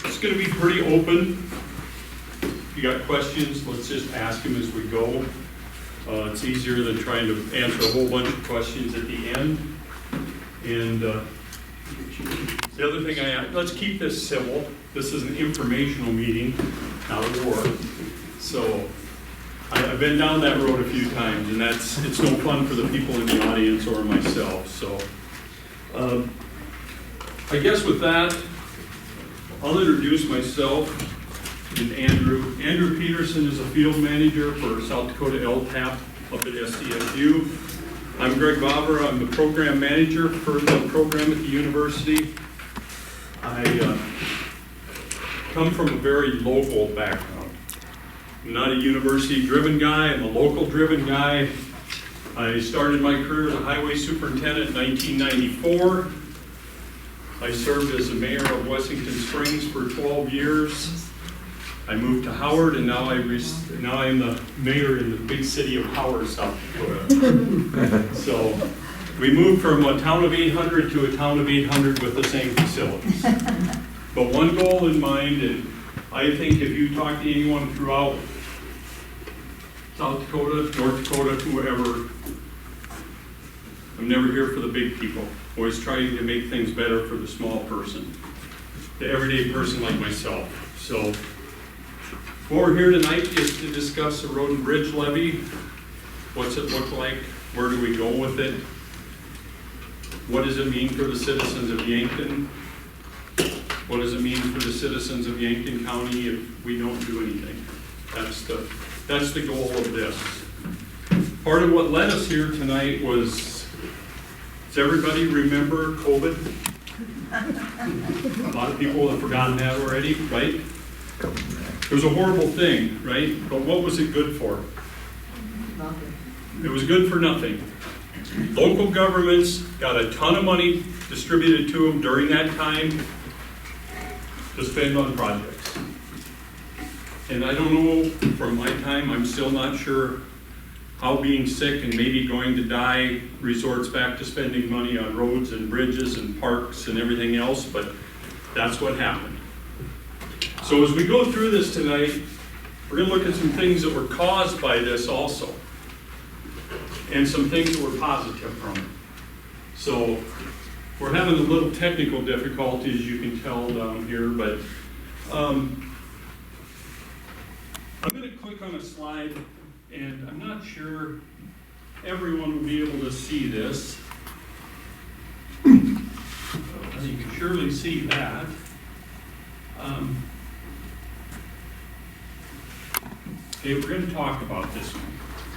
It's going to be pretty open. If you got questions, let's just ask them as we go. It's easier than trying to answer a whole bunch of questions at the end. And the other thing let's keep this civil. This is an informational meeting, not a war. So I've been down that road a few times, and it's no fun for the people in the audience or myself. So I guess with that, I'll introduce myself and Andrew. Andrew Peterson is a field manager for South Dakota LTAP up at SDSU. I'm Greg Bobber. I'm the program manager for the program at the university. I come from a very local background. I'm not a university-driven guy. I'm a local-driven guy. I started my career as a highway superintendent in 1994. I served as the mayor of Wessington Springs for 12 years. I moved to Howard, and now I am the mayor in the big city of Howard, South Dakota. So we moved from a town of 800 to a town of 800 with the same facilities. But one goal in mind, and I think if you talk to anyone throughout South Dakota, North Dakota, whoever, I'm never here for the big people. Always trying to make things better for the small person, the everyday person like myself. So what we're here tonight is to discuss the road and bridge levy. What's it look like? Where do we go with it? What does it mean for the citizens of Yankton? What does it mean for the citizens of Yankton County if we don't do anything? That's the goal of this. Part of what led us here tonight was, does everybody remember COVID? A lot of people have forgotten that already, right? It was a horrible thing, right? But what was it good for? Nothing. It was good for nothing. Local governments got a ton of money distributed to them during that time to spend on projects. And I don't know, from my time, I'm still not sure how being sick and maybe going to die resorts back to spending money on roads and bridges and parks and everything else, but that's what happened. So as we go through this tonight, we're going to look at some things that were caused by this also, and some things that were positive from it. So we're having a little technical difficulties, you can tell down here, but I'm going to click on a slide, and I'm not sure everyone will be able to see this. You can surely see that. Okay, we're going to talk about this one.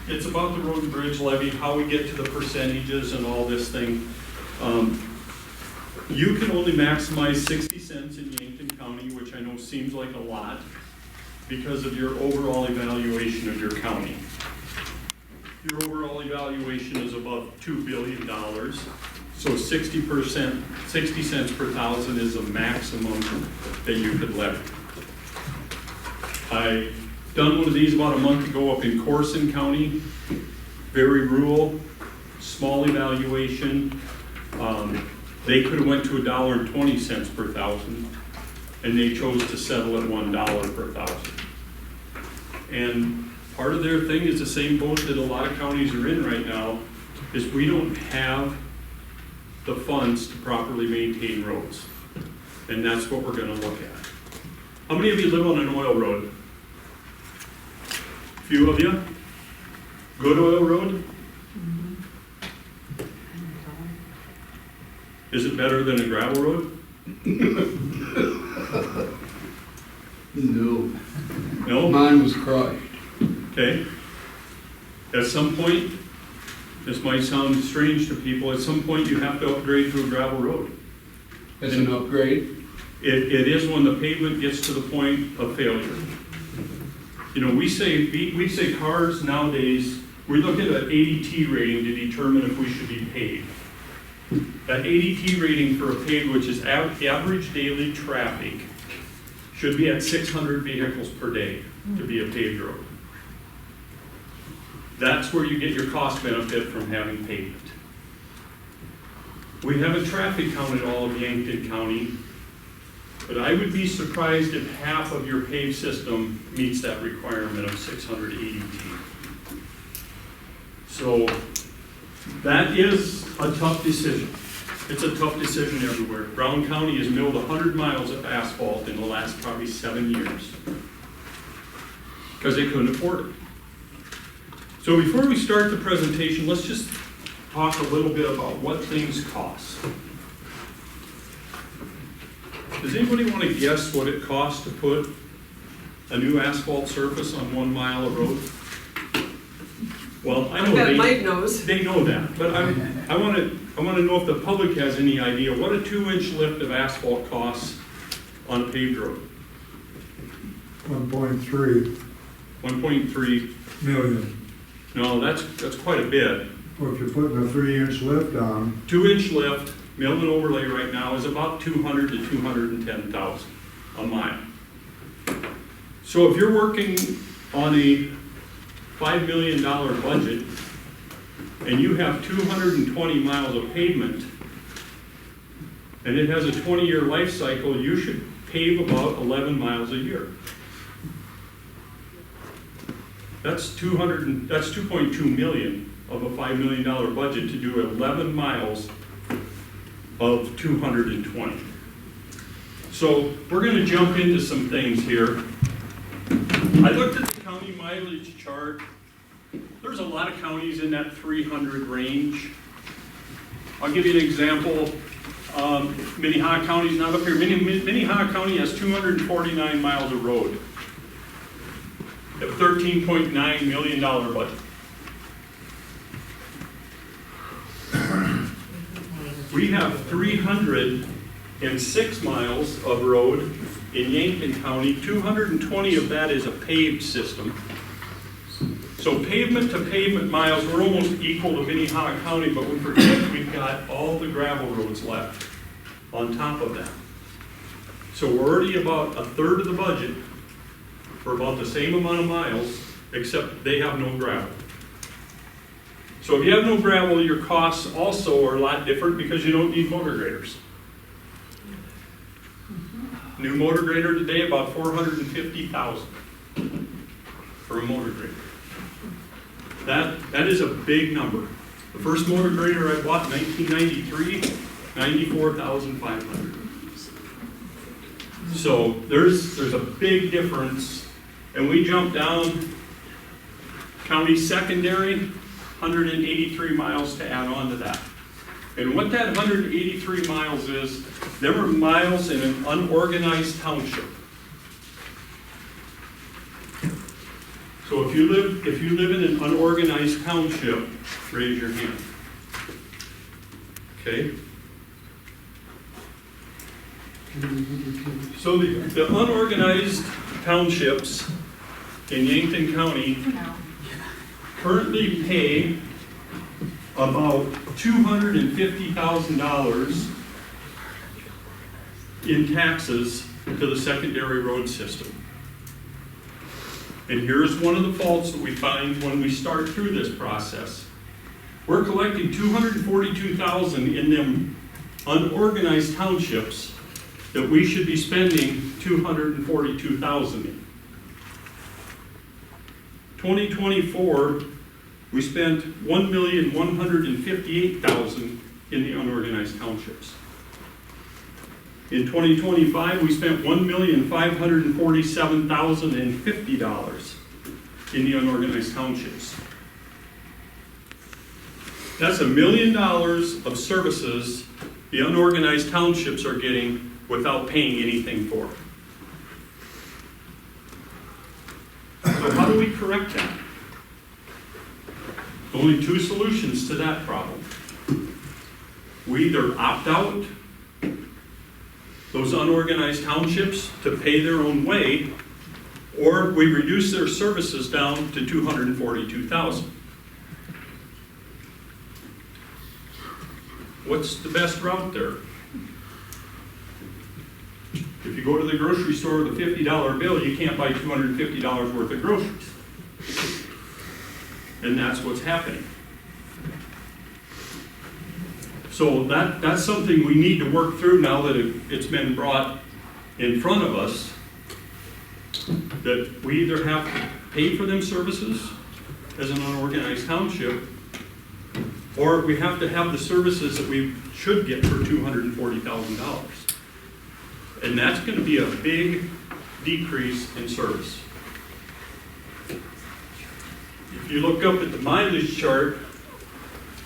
It's about the road and bridge levy, how we get to the percentages and all this thing. You can only maximize 60 cents in Yankton County, which I know seems like a lot, because of your overall evaluation of your county. Your overall evaluation is above $2 billion. So 60%, 60 cents per thousand is a maximum that you could levy. I done one of these about a month ago up in Corson County, very rural, small evaluation. They could have went to $1.20 per thousand, and they chose to settle at $1 per thousand. And part of their thing is the same boat that a lot of counties are in right now, is we don't have the funds to properly maintain roads. And that's what we're going to look at. How many of you live on an oil road? A few of you? Good oil road? Is it better than a gravel road? No. No? Mine was crushed. Okay. At some point, this might sound strange to people, at some point you have to upgrade to a gravel road. That's an upgrade. It is when the pavement gets to the point of failure. You know, we say cars nowadays, we look at an ADT rating to determine if we should be paved. That ADT rating for a paved, which is average daily traffic, should be at 600 vehicles per day to be a paved road. That's where you get your cost benefit from having pavement. We haven't traffic counted all of Yankton County, But I would be surprised if half of your paved system meets that requirement of 680 feet. So that is a tough decision. It's a tough decision everywhere. Brown County has milled 100 miles of asphalt in the last probably 7 years because they couldn't afford it. So before we start the presentation, let's just talk a little bit about what things cost. Does anybody want to guess what it costs to put a new asphalt surface on 1 mile of road? Well, I know bet Mike knows. they know that, but I want to know if the public has any idea what a 2-inch lift of asphalt costs on a paved road. 1.3 1.3. million. No, that's quite a bit. Well, if you're putting a 3-inch lift on, 2-inch lift, mill and overlay right now is about 200 to 210,000 a mile. So if you're working on a $5 million budget and you have 220 miles of pavement and it has a 20-year life cycle, you should pave about 11 miles a year. That's 2.2 million of a $5 million budget to do 11 miles of 220. So we're going to jump into some things here. I looked at the county mileage chart. There's a lot of counties in that 300 range. I'll give you an example. Minnehaha County's not up here. Minnehaha County has 249 miles of road. A $13.9 million budget. We have 306 miles of road in Yankton County. 220 of that is a paved system. So pavement to pavement miles, we're almost equal to Minnehaha County, but we forget we've got all the gravel roads left on top of that. So we're already about a third of the budget for about the same amount of miles, except they have no gravel. So if you have no gravel, your costs also are a lot different because you don't need motor graders. New motor grader today, about $450,000 for a motor grader. That is a big number. The first motor grader I bought in 1993, $94,500. So there's a big difference. And we jump down county secondary, 183 miles to add on to that. And what that 183 miles is, there were miles in an unorganized township. So if you live in an unorganized township, raise your hand. Okay? So the unorganized townships in Yankton County currently pay about $250,000 in taxes to the secondary road system. And here's one of the faults that we find when we start through this process. We're collecting $242,000 in them unorganized townships that we should be spending $242,000 in. 2024, we spent $1,158,000 in the unorganized townships. In 2025, we spent $1,547,050 in the unorganized townships. That's $1 million of services the unorganized townships are getting without paying anything for it. So how do we correct that? Only two solutions to that problem. We either opt out those unorganized townships to pay their own way, or we reduce their services down to $242,000. What's the best route there? If you go to the grocery store with a $50 bill, you can't buy $250 worth of groceries. And that's what's happening. So that's something we need to work through now that it's been brought in front of us that we either have to pay for them services as an unorganized township, or we have to have the services that we should get for $240,000. And that's gonna be a big decrease in service. If you look up at the mileage chart,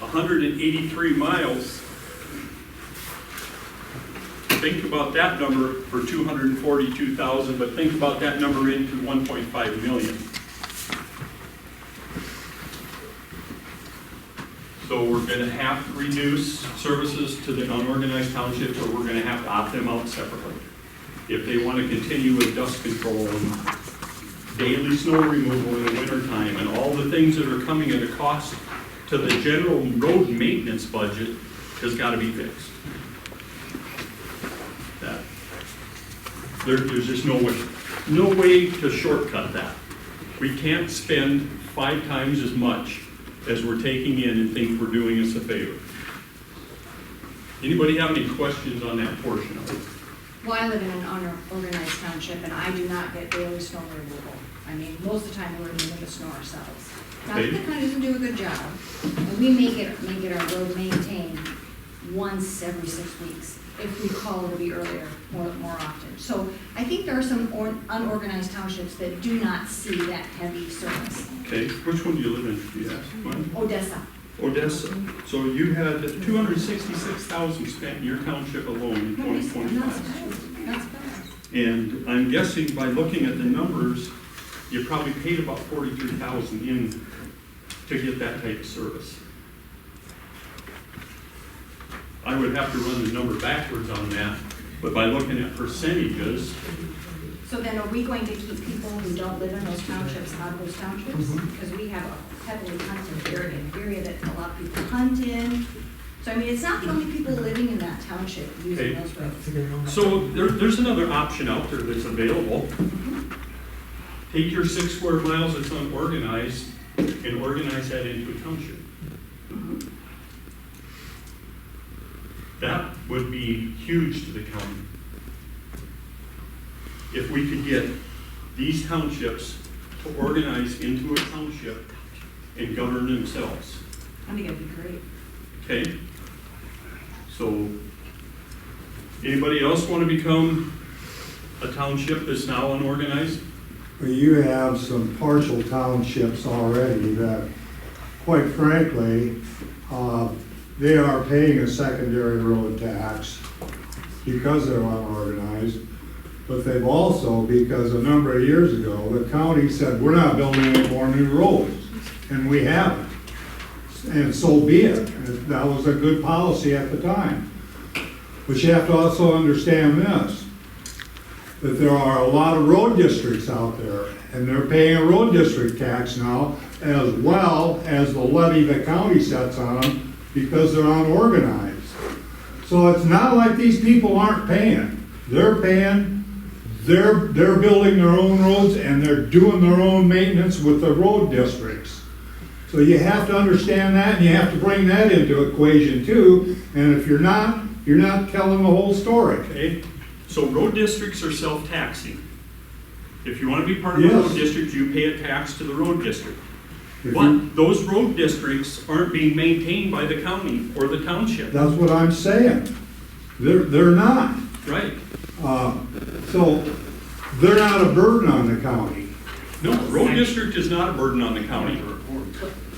183 miles, think about that number for 242,000, but think about that number into 1.5 million. So we're gonna have to reduce services to the unorganized townships, or we're gonna have to opt them out separately. If they wanna continue with dust control and daily snow removal in the wintertime and all the things that are coming at a cost to the general road maintenance budget has gotta be fixed. There's just no way to shortcut that. We can't spend 5 times as much as we're taking in and think we're doing us a favor. Anybody have any questions on that portion of it? Well, I live in an unorganized township, and I do not get daily snow removal. I mean, most of the time, we're removing the snow ourselves. Not that the county doesn't do a good job, and we make it our road maintained once every 6 weeks. If we call, it'll be earlier, more often. So I think there are some unorganized townships that do not see that heavy service. Okay, which one do you live in, do you ask? Mine? Odessa. Odessa. So you had 266,000 spent in your township alone in 2025. That's bad. And I'm guessing by looking at the numbers, you probably paid about 43,000 in to get that type of service. I would have to run the number backwards on that, but by looking at percentages. So then are we going to keep people who don't live in those townships out of those townships? Because we have a heavily hunted area, an area that a lot of people hunt in. So I mean, it's not the only people living in that township using Okay. those roads. So there's another option out there that's available. Take your 6 square miles that's unorganized and organize that into a township. That would be huge to the county. If we could get these townships to organize into a township and govern themselves. I think it'd be great. Okay? So, anybody else want to become a township that's now unorganized? Well, you have some partial townships already that, quite frankly, they are paying a secondary road tax because they're unorganized. But they've also, because a number of years ago, the county said, we're not building any more new roads, and we haven't. And so be it. That was a good policy at the time. But you have to also understand this, that there are a lot of road districts out there, and they're paying a road district tax now, as well as the levy the county sets on them, because they're unorganized. So it's not like these people aren't paying. They're paying. They're building their own roads, and they're doing their own maintenance with the road districts. So you have to understand that, and you have to bring that into equation too. And if you're not telling the whole story. Okay? So road districts are self-taxing. If you want to be part of a Yes. road district, you pay a tax to the road district. If you- But those road districts aren't being maintained by the county or the township, That's what I'm saying. They're not. right? So they're not a burden on the county. No, road district is not a burden on the county.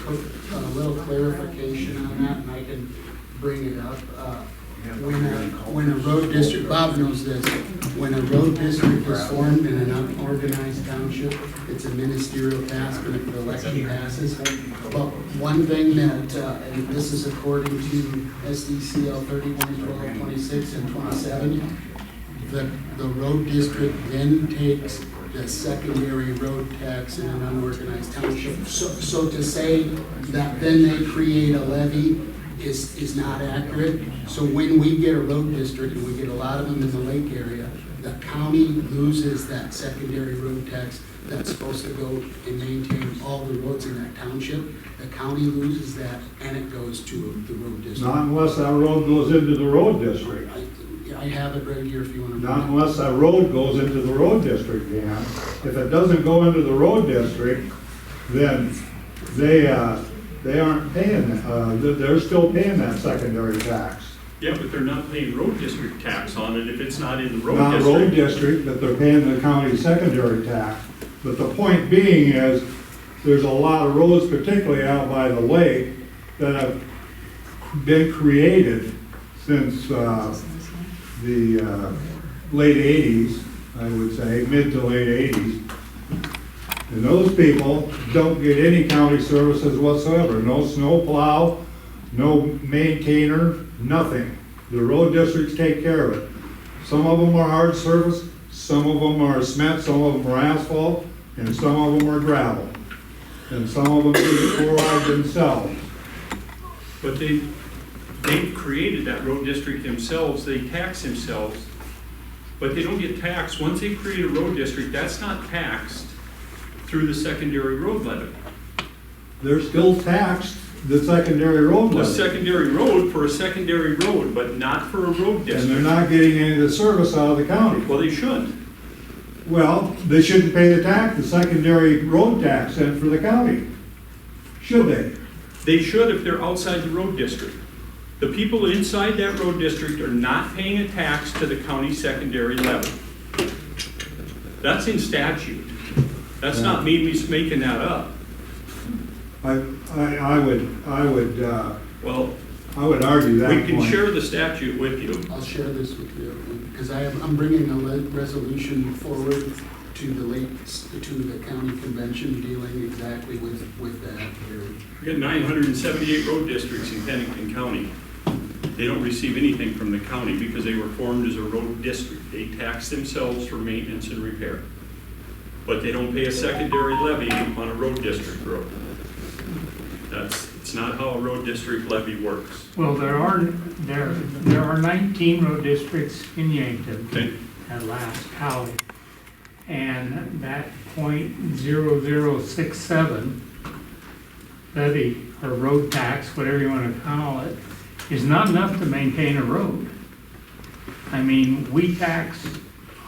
A little clarification on that, and I can bring it up. When a road district, Bob knows this, when a road district is formed in an unorganized township, it's a ministerial task and if the election passes. But one thing that, and this is according to SDCL 31, 12, 26, and 27, the road district then takes the secondary road tax in an unorganized township. So to say that then they create a levy is not accurate. So when we get a road district, and we get a lot of them in the lake area, the county loses that secondary road tax that's supposed to go and maintain all the roads in that township. The county loses that, and it goes to the road district. Not unless that road goes into the road district. I I have it right here if you want to. Not unless that road goes into the road district, Dan. If it doesn't go into the road district, then they aren't paying, they're still paying that secondary tax. Yeah, but they're not paying road district tax on it if it's not in the road Not district. road district, but they're paying the county secondary tax. But the point being is, there's a lot of roads, particularly out by the lake, that have been created since the late 80s, I would say, mid to late 80s. And those people don't get any county services whatsoever. No snow plow, no maintainer, nothing. The road districts take care of it. Some of them are hard surface, some of them are cement, some of them are asphalt, and some of them are gravel. And some of them do chloride themselves. But they've created that road district themselves, they tax themselves, but they don't get taxed. Once they create a road district, that's not taxed through the secondary road levy. They're still taxed the secondary road A levy. secondary road for a secondary road, but not for a road And they're district. not getting any of the service out of the county. Well, they should. Well, they shouldn't pay the tax, the secondary road tax sent for the county. Should they? They should if they're outside the road district. The people inside that road district are not paying a tax to the county secondary levy. That's in statute. That's not me making that up. I would Well, argue that we point. can share the statute with you. I'll share this with you, because I'm bringing a resolution forward to the county convention dealing exactly with that here. We got 978 road districts in Pennington County. They don't receive anything from the county because they were formed as a road district. They tax themselves for maintenance and repair. But they don't pay a secondary levy on a road district road. It's not how a road district levy works. Well, there are 19 road districts in Yankton Okay? at last tally. And that .0067 levy or road tax, whatever you want to call it, is not enough to maintain a road. I mean, we tax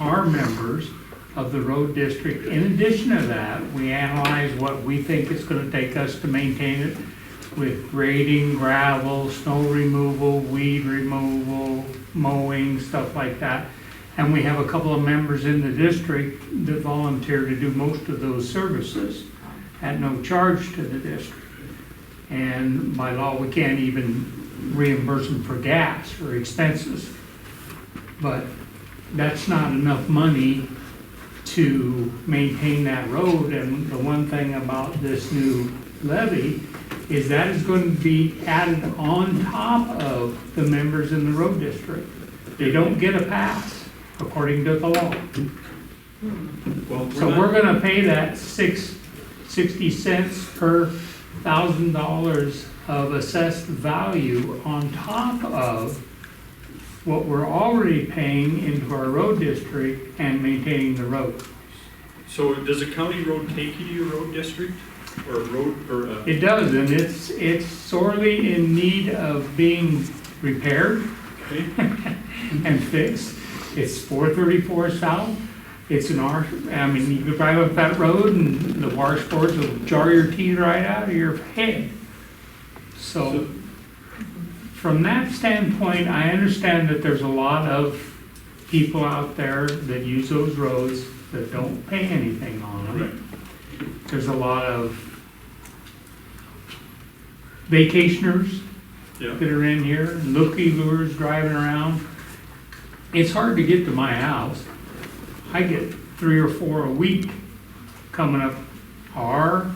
our members of the road district. In addition to that, we analyze what we think it's going to take us to maintain it with grading, gravel, snow removal, weed removal, mowing, stuff like that. And we have a couple of members in the district that volunteer to do most of those services at no charge to the district. And by law, we can't even reimburse them for gas or expenses. But that's not enough money to maintain that road. And the one thing about this new levy is that is going to be added on top of the members in the road district. They don't get a pass according to the law. Well, So we're gonna pay that 60 cents per $1,000 of assessed value on top of what we're already paying into our road district and maintaining the road. So does a county road take you to your road district? Or a road, or a... It does, and it's sorely in need of being repaired Okay. and fixed. It's 434 south. It's I mean, you could drive up that road and the washboards will jar your teeth right out of your head. So from that standpoint, I understand that there's a lot of people out there that use those roads that don't pay anything on them. Right. There's a lot of vacationers Yeah. that are in here, looky-loos driving around. It's hard to get to my house. I get 3 or 4 a week coming up our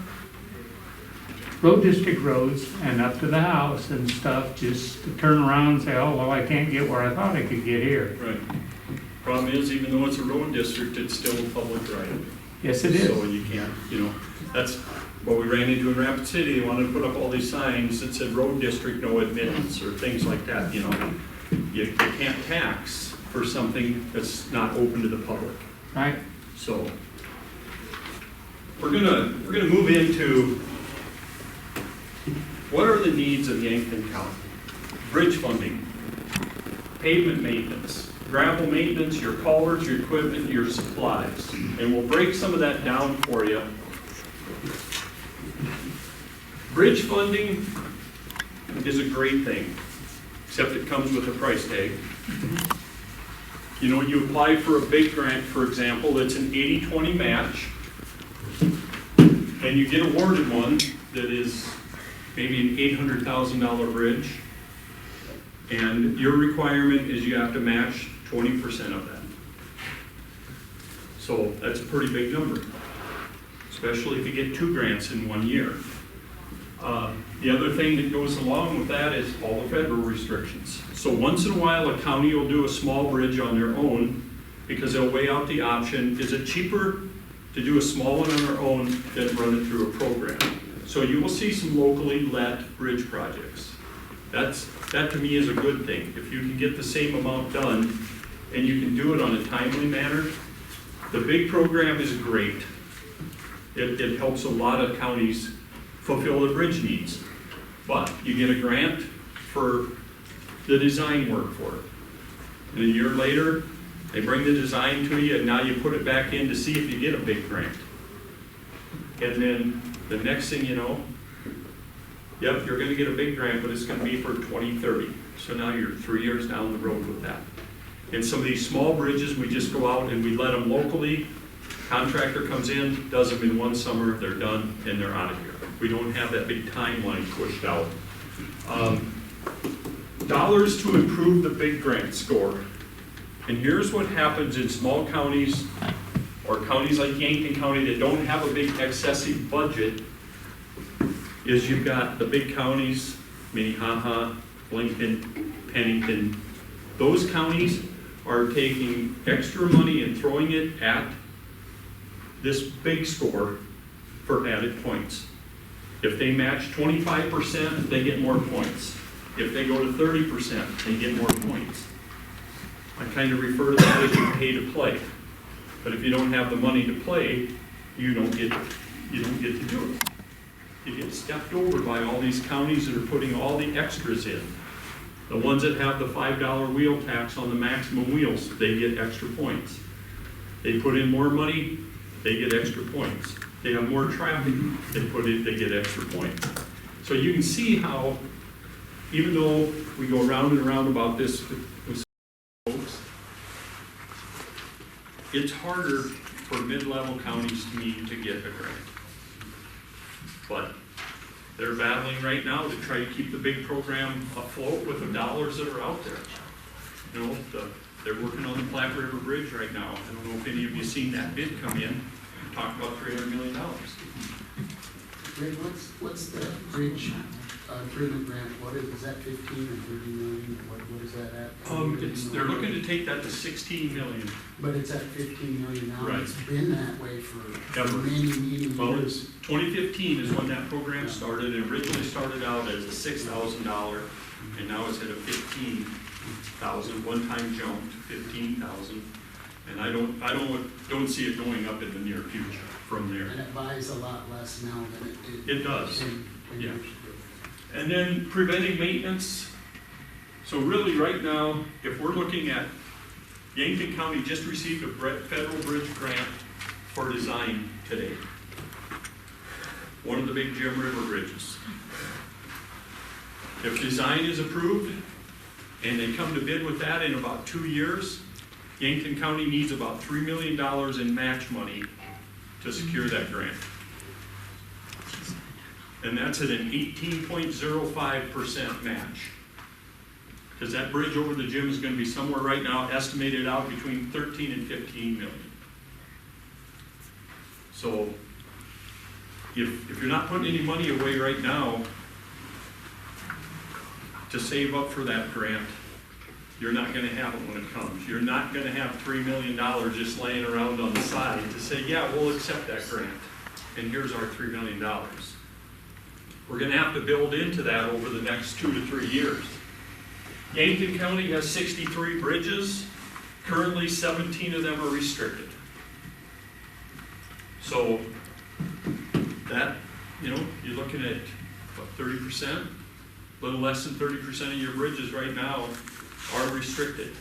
road district roads and up to the house and stuff, just to turn around and say, oh, well, I can't get where I thought I could get here. Right. Problem is, even though it's a road district, it's still a public right. Yes, it is. So you can't, that's what we ran into in Rapid City. They wanted to put up all these signs that said road district, no admittance, or things like that, You can't tax for something that's not open to the public. Right? So we're gonna move into what are the needs of Yankton County? Bridge funding, pavement maintenance, gravel maintenance, your culverts, your equipment, your supplies. And we'll break some of that down for you. Bridge funding is a great thing, except it comes with a price tag. You know, you apply for a big grant, for example, it's an 80-20 match, and you get awarded one that is maybe an $800,000 bridge, and your requirement is you have to match 20% of that. So that's a pretty big number, especially if you get 2 grants in 1 year. The other thing that goes along with that is all the federal restrictions. So once in a while, a county will do a small bridge on their own because they'll weigh out the option. Is it cheaper to do a small one on our own than run it through a program? So you will see some locally led bridge projects. That to me is a good thing. If you can get the same amount done and you can do it on a timely manner, the big program is great. It helps a lot of counties fulfill the bridge needs. But you get a grant for the design work for it. And a year later, they bring the design to you and now you put it back in to see if you get a big grant. And then the next thing you know, yep, you're gonna get a big grant, but it's gonna be for 2030. So now you're 3 years down the road with that. And some of these small bridges, we just go out and we let them locally. Contractor comes in, does them in one summer, they're done, and they're out of here. We don't have that big timeline pushed out. Dollars to improve the big grant score. And here's what happens in small counties or counties like Yankton County that don't have a big excessive budget is you've got the big counties, Minnehaha, Lincoln, Pennington. Those counties are taking extra money and throwing it at this big score for added points. If they match 25%, they get more points. If they go to 30%, they get more points. I kind of refer to that as you pay to play. But if you don't have the money to play, you don't get to do it. You get stepped over by all these counties that are putting all the extras in. The ones that have the $5 wheel tax on the maximum wheels, they get extra points. They put in more money, they get extra points. They have more traffic, they get extra points. So you can see how, even though we go around and around about this with folks, it's harder for mid-level counties to me to get a grant. But they're battling right now to try to keep the big program afloat with the dollars that are out there. You know, they're working on the Platte River Bridge right now. I don't know if any of you seen that bid come in. Talk about $300 million. Greg, what's the bridge improvement grant? What is that 15 or 30 million? What is that at? They're looking to take that to 16 million. But it's at 15 million now. Right. It's been that way for Ever. many Well, years. 2015 is when that program started. It originally started out as a $6,000, and now it's at a $15,000, one-time jump to 15,000. And I don't see it going up in the near future from there. And it buys a lot less now than it did. It does. 10 Yeah. years ago. And then preventing maintenance. So really right now, if we're looking at, Yankton County just received a federal bridge grant for design today. One of the big Jim River bridges. If design is approved and they come to bid with that in about 2 years, Yankton County needs about $3 million in match money to secure that grant. And that's at an 18.05% match. Because that bridge over the gym is going to be somewhere right now estimated out between 13 and 15 million. So if you're not putting any money away right now to save up for that grant, you're not going to have it when it comes. You're not going to have $3 million just laying around on the side to say, yeah, we'll accept that grant. And here's our $3 million. We're going to have to build into that over the next 2 to 3 years. Yankton County has 63 bridges. Currently, 17 of them are restricted. So that, you're looking at, what, 30%? A little less than 30% of your bridges right now are restricted.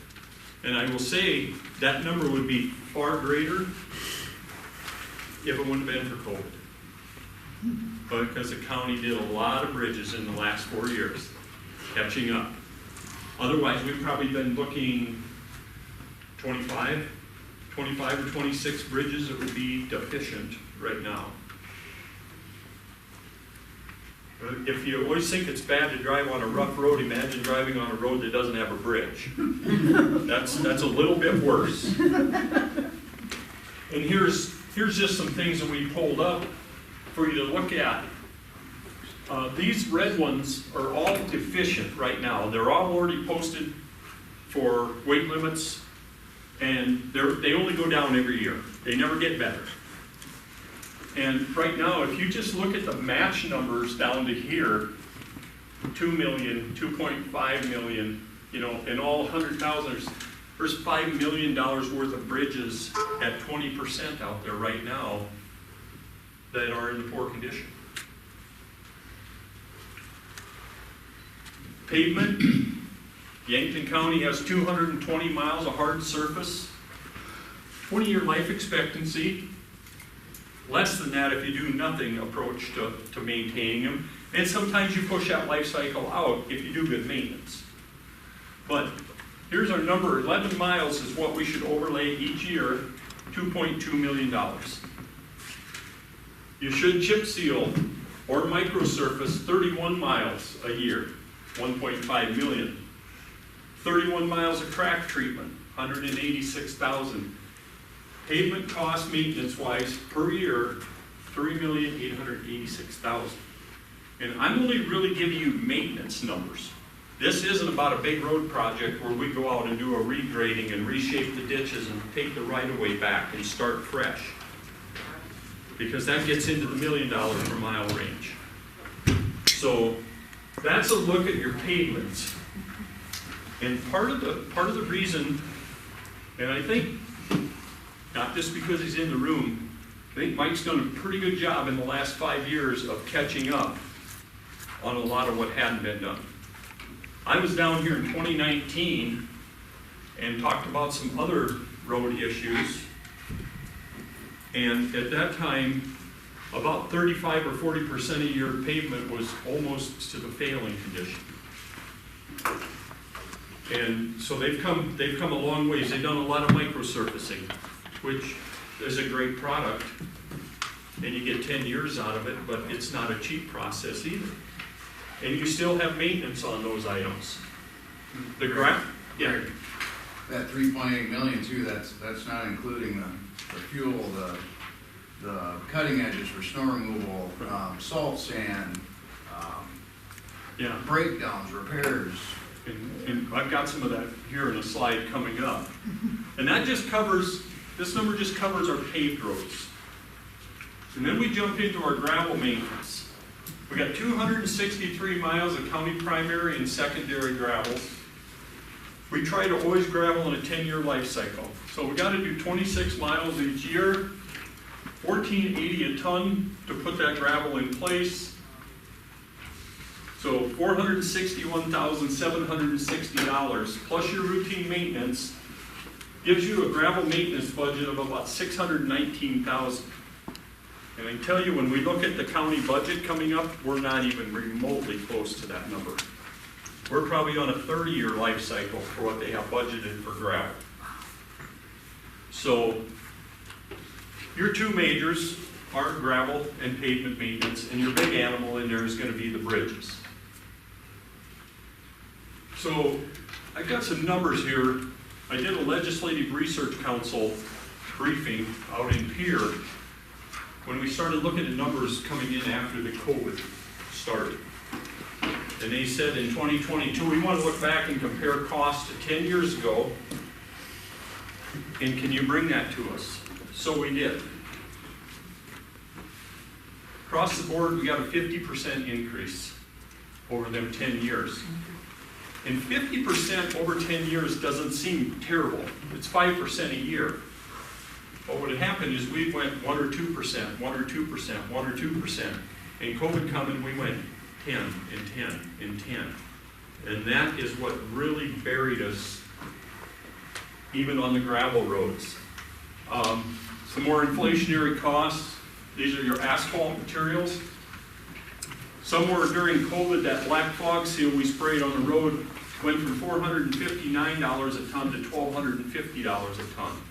And I will say, that number would be far greater if it wouldn't have been for COVID. Because the county did a lot of bridges in the last 4 years, catching up. Otherwise, we've probably been looking 25 or 26 bridges that would be deficient right now. If you always think it's bad to drive on a rough road, imagine driving on a road that doesn't have a bridge. That's a little bit worse. And here's just some things that we pulled up for you to look at. These red ones are all deficient right now. They're all already posted for weight limits, and they only go down every year. They never get better. And right now, if you just look at the match numbers down to here, 2 million, 2.5 million, you know, in all 100,000, there's $5 million worth of bridges at 20% out there right now that are in poor condition. Pavement, Yankton County has 220 miles of hard surface, 20-year life expectancy, less than that if you do nothing approach to maintaining them, and sometimes you push that life cycle out if you do good maintenance. But here's our number, 11 miles is what we should overlay each year, $2.2 million. You should chip seal or microsurface 31 miles a year, 1.5 million. 31 miles of crack treatment, 186,000. Pavement cost maintenance-wise per year, $3,886,000. And I'm only really giving you maintenance numbers. This isn't about a big road project where we go out and do a regrading and reshape the ditches and take the right-of-way back and start fresh. Because that gets into the $1 million per mile range. So that's a look at your pavements. And part of the reason, and I think, not just because he's in the room, I think Mike's done a pretty good job in the last 5 years of catching up on a lot of what hadn't been done. I was down here in 2019 and talked about some other road issues. And at that time, about 35 or 40% of your pavement was almost to the failing condition. And so they've come a long ways. They've done a lot of microsurfacing, which is a great product, and you get 10 years out of it, but it's not a cheap process either. And you still have maintenance on those items. The yeah. That 3.8 million too, that's not including the fuel, the cutting edges for snow removal, salt, sand, Yeah. breakdowns, repairs. And I've got some of that here in a slide coming up. And that just covers, this number just covers our paved roads. And then we jump into our gravel maintenance. We got 263 miles of county primary and secondary gravels. We try to always gravel in a 10-year life cycle. So we got to do 26 miles each year, $14.80 a ton to put that gravel in place. So $461,760 plus your routine maintenance gives you a gravel maintenance budget of about $619,000. And I can tell you, when we look at the county budget coming up, we're not even remotely close to that number. We're probably on a 30-year life cycle for what they have budgeted for gravel. So your two majors are gravel and pavement maintenance, and your big animal in there is going to be the bridges. So I've got some numbers here. I did a Legislative Research Council briefing out in Pierre when we started looking at numbers coming in after the COVID started. And they said in 2022, we want to look back and compare costs to 10 years ago, and can you bring that to us? So we did. Across the board, we got a 50% increase over them 10 years. And 50% over 10 years doesn't seem terrible. It's 5% a year. But what had happened is we went 1 or 2%, 1 or 2%, 1 or 2%. And COVID coming, we went 10 and 10 and 10. And that is what really buried us even on the gravel roads. Some more inflationary costs. These are your asphalt materials. Somewhere during COVID, that black fog seal we sprayed on the road went from $459 a ton to $1,250 a ton.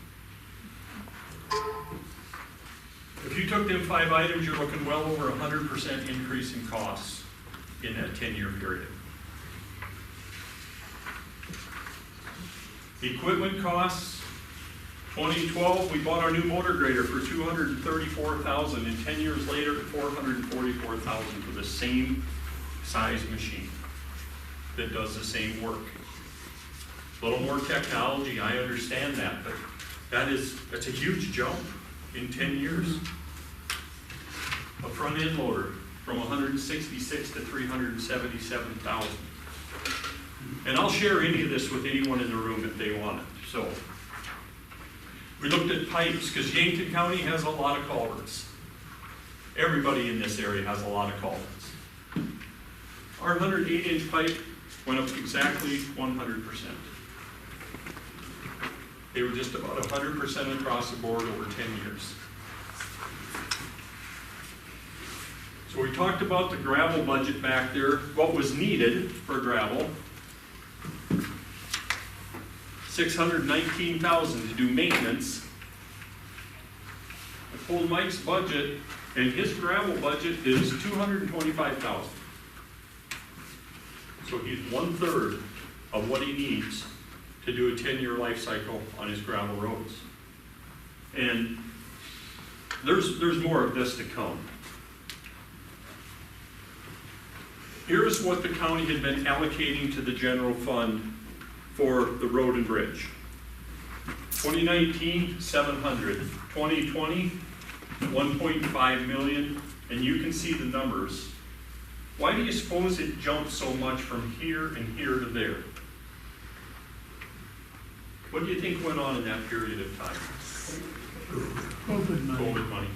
If you took them 5 items, you're looking well over 100% increase in costs in that 10-year period. Equipment costs, 2012, we bought our new motor grader for $234,000, and 10 years later, $444,000 for the same size machine that does the same work. A little more technology, I understand that, but that's a huge jump in 10 years. A front end loader from 166 to 377,000. And I'll share any of this with anyone in the room if they want it. So we looked at pipes because Yankton County has a lot of culverts. Everybody in this area has a lot of culverts. Our 108-inch pipe went up exactly 100%. They were just about 100% across the board over 10 years. So we talked about the gravel budget back there, what was needed for gravel. $619,000 to do maintenance. I pulled Mike's budget, and his gravel budget is $225,000. So he's 1/3 of what he needs to do a 10-year life cycle on his gravel roads. And there's more of this to come. Here's what the county had been allocating to the general fund for the road and bridge. 2019, $700. 2020, $1.5 million, and you can see the numbers. Why do you suppose it jumped so much from here and here to there? What do you think went on in that period of time? COVID money. COVID money.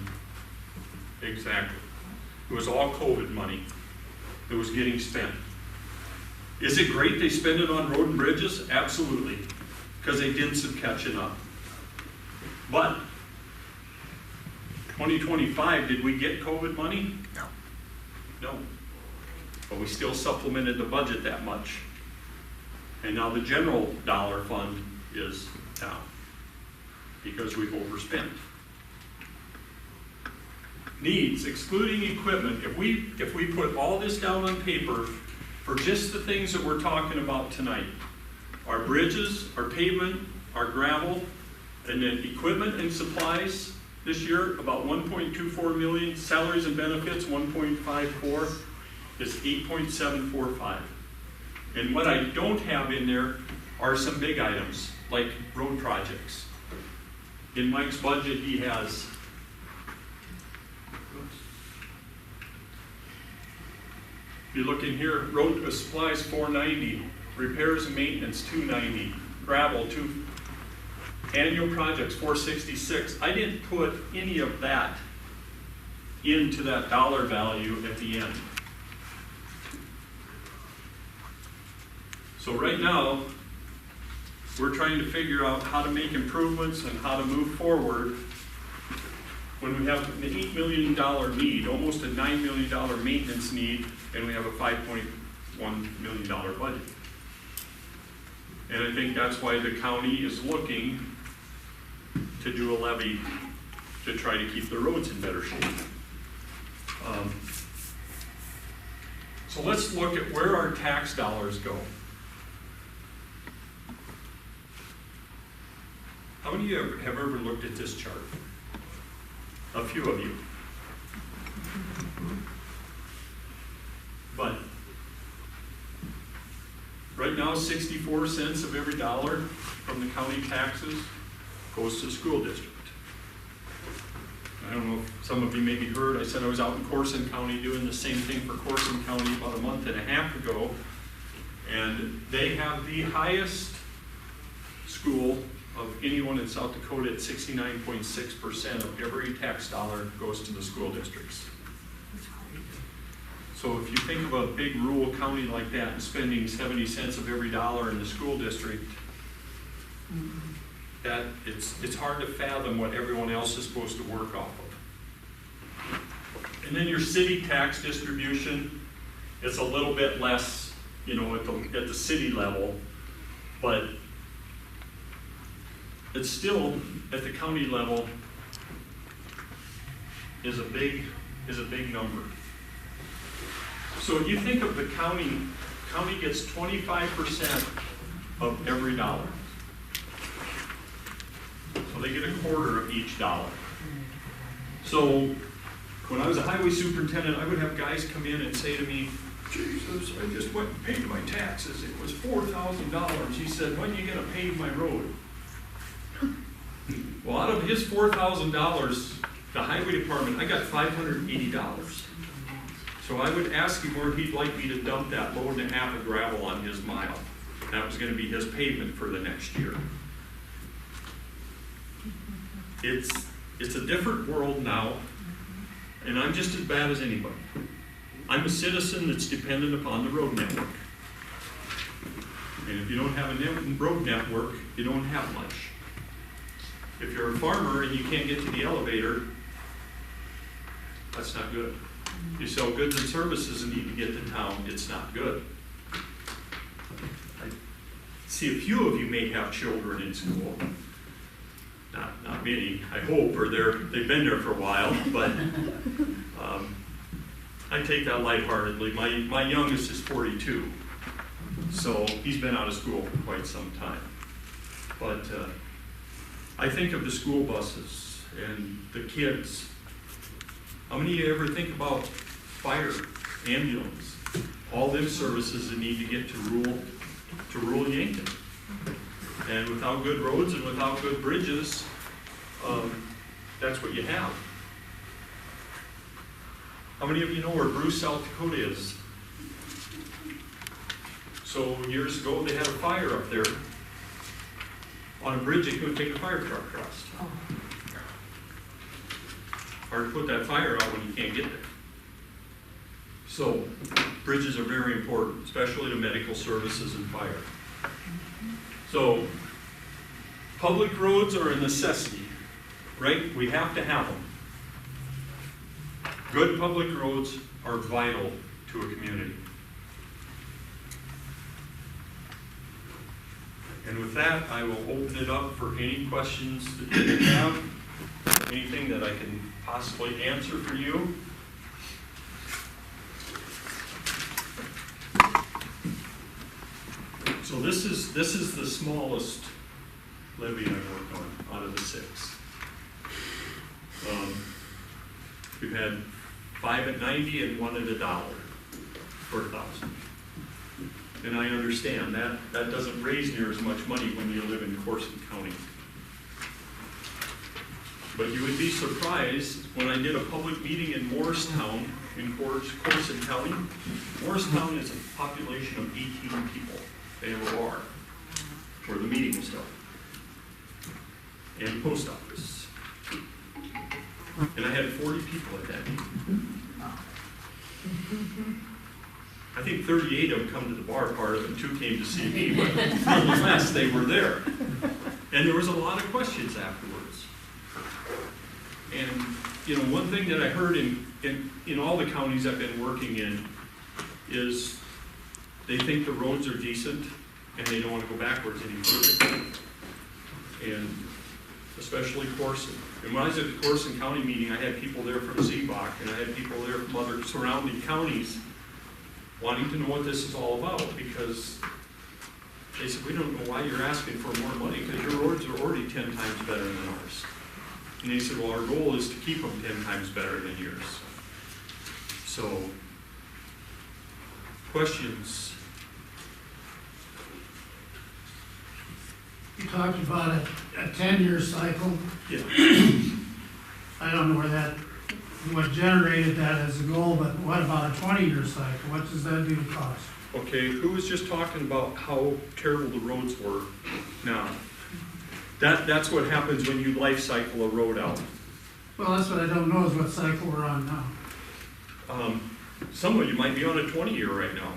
Exactly. It was all COVID money that was getting spent. Is it great they spend it on road and bridges? Absolutely, because they did some catching up. But 2025, did we get COVID money? No. No. But we still supplemented the budget that much. And now the general dollar fund is down because we've overspent. Needs, excluding equipment, if we put all this down on paper for just the things that we're talking about tonight, our bridges, our pavement, our gravel, and then equipment and supplies this year, about 1.24 million, salaries and benefits, 1.54, is 8.745. And what I don't have in there are some big items, like road projects. In Mike's budget, he has, if you look in here, road supplies 490, repairs and maintenance 290, gravel annual projects 466. I didn't put any of that into that dollar value at the end. So right now, we're trying to figure out how to make improvements and how to move forward when we have an $8 million need, almost a $9 million maintenance need, and we have a $5.1 million budget. And I think that's why the county is looking to do a levy to try to keep the roads in better shape. So let's look at where our tax dollars go. How many of you have ever looked at this chart? A few of you. But right now, 64 cents of every dollar from the county taxes goes to the school district. I don't know if some of you maybe heard, I said I was out in Corson County doing the same thing for Corson County about a month and a half ago. And they have the highest school of anyone in South Dakota at 69.6% of every tax dollar goes to the school districts. So if you think of a big rural county like that and spending 70 cents of every dollar in the school district, that it's hard to fathom what everyone else is supposed to work off of. And then your city tax distribution, it's a little bit less, you know, at the city level, but it's still, at the county level, is a big number. So you think of the county gets 25% of every dollar. So they get a quarter of each dollar. So when I was a highway superintendent, I would have guys come in and say to me, Jesus, I just went and paid my taxes. It was $4,000. He said, when are you gonna pave my road? Well, out of his $4,000, the highway department, I got $580. So I would ask him where he'd like me to dump that load and a half of gravel on his mile. That was gonna be his pavement for the next year. It's a different world now, and I'm just as bad as anybody. I'm a citizen that's dependent upon the road network. And if you don't have a road network, you don't have much. If you're a farmer and you can't get to the elevator, that's not good. You sell goods and services and need to get to town, it's not good. I see a few of you may have children in school. Not many, I hope, or they've been there for a while, but I take that lightheartedly. My youngest is 42, so he's been out of school for quite some time. But I think of the school buses and the kids. How many of you ever think about fire, ambulance, all them services that need to get to rural Yankton? And without good roads and without good bridges, that's what you have. How many of you know where Bruce, South Dakota is? So years ago, they had a fire up there. On a bridge, they couldn't take a fire truck across. Hard to put that fire out when you can't get there. So bridges are very important, especially to medical services and fire. So public roads are a necessity, right? We have to have them. Good public roads are vital to a community. And with that, I will open it up for any questions that you may have, anything that I can possibly answer for you. So this is the smallest levy I've worked on out of the 6. We've had 5 at 90 and 1 at $1 per 1,000. And I understand that doesn't raise near as much money when you live in Corson County. But you would be surprised when I did a public meeting in Morristown in Corson County. Morristown is a population of 18 people. They have a bar where the meeting was held. And post office. And I had 40 people at that meeting. I think 38 of them come to the bar part of it, and 2 came to see me, but nonetheless, they were there. And there was a lot of questions afterwards. And, you know, one thing that I heard in all the counties I've been working in is they think the roads are decent, and they don't want to go backwards any further. And especially Corson. And when I was at the Corson County meeting, I had people there from Seebach, and I had people there from other surrounding counties wanting to know what this is all about, because they said, we don't know why you're asking for more money, because your roads are already 10 times better than ours. And they said, well, our goal is to keep them 10 times better than yours. So, questions? You talked about a 10-year cycle. Yeah. I don't know what generated that as a goal, but what about a 20-year cycle? What does that do to cost? Okay, who was just talking about how terrible the roads were now? That's what happens when you life cycle a road out. Well, that's what I don't know is what cycle we're on now. Some of you might be on a 20-year right now.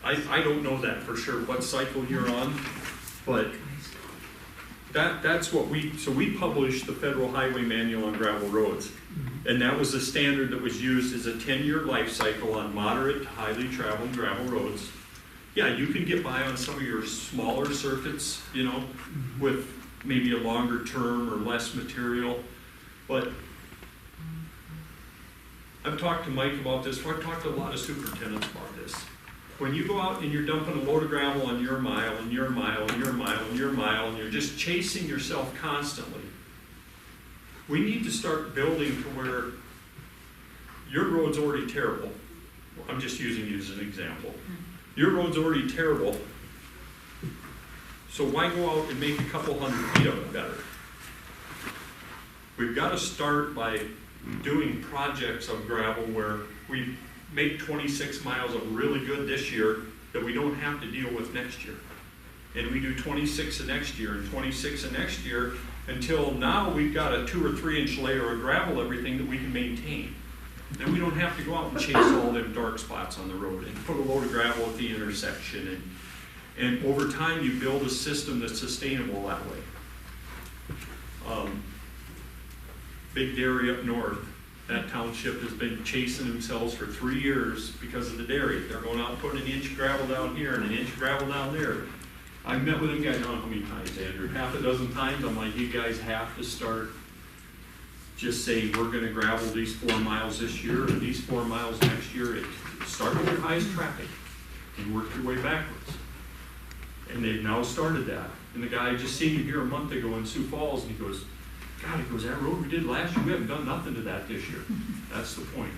I don't know that for sure, what cycle you're on, but that's what so we published the Federal Highway Manual on gravel roads. And that was the standard that was used as a 10-year life cycle on moderate to highly traveled gravel roads. Yeah, you can get by on some of your smaller circuits, you know, with maybe a longer term or less material, but I've talked to Mike about this, I've talked to a lot of superintendents about this. When you go out and you're dumping a load of gravel on your mile, and your mile, and your mile, and your mile, and you're just chasing yourself constantly, we need to start building to where your road's already terrible. I'm just using you as an example. Your road's already terrible, so why go out and make a couple hundred feet of it better? We've got to start by doing projects of gravel where we make 26 miles of really good this year that we don't have to deal with next year. And we do 26 the next year and 26 the next year until now we've got a 2 or 3 inch layer of gravel, everything that we can maintain. Then we don't have to go out and chase all them dark spots on the road and put a load of gravel at the intersection. And over time you build a system that's sustainable that way. Big dairy up north, that township has been chasing themselves for 3 years because of the dairy. They're going out and putting an inch of gravel down here and an inch of gravel down there. I've met with them guys, I don't know how many times, Andrew, half a dozen times. I'm like, you guys have to start just saying, we're gonna gravel these 4 miles this year and these 4 miles next year. Start with your highest traffic and work your way backwards. And they've now started that. And the guy just seen you here a month ago in Sioux Falls, and he goes, God, he goes, that road we did last year, we haven't done nothing to that this year. That's the point.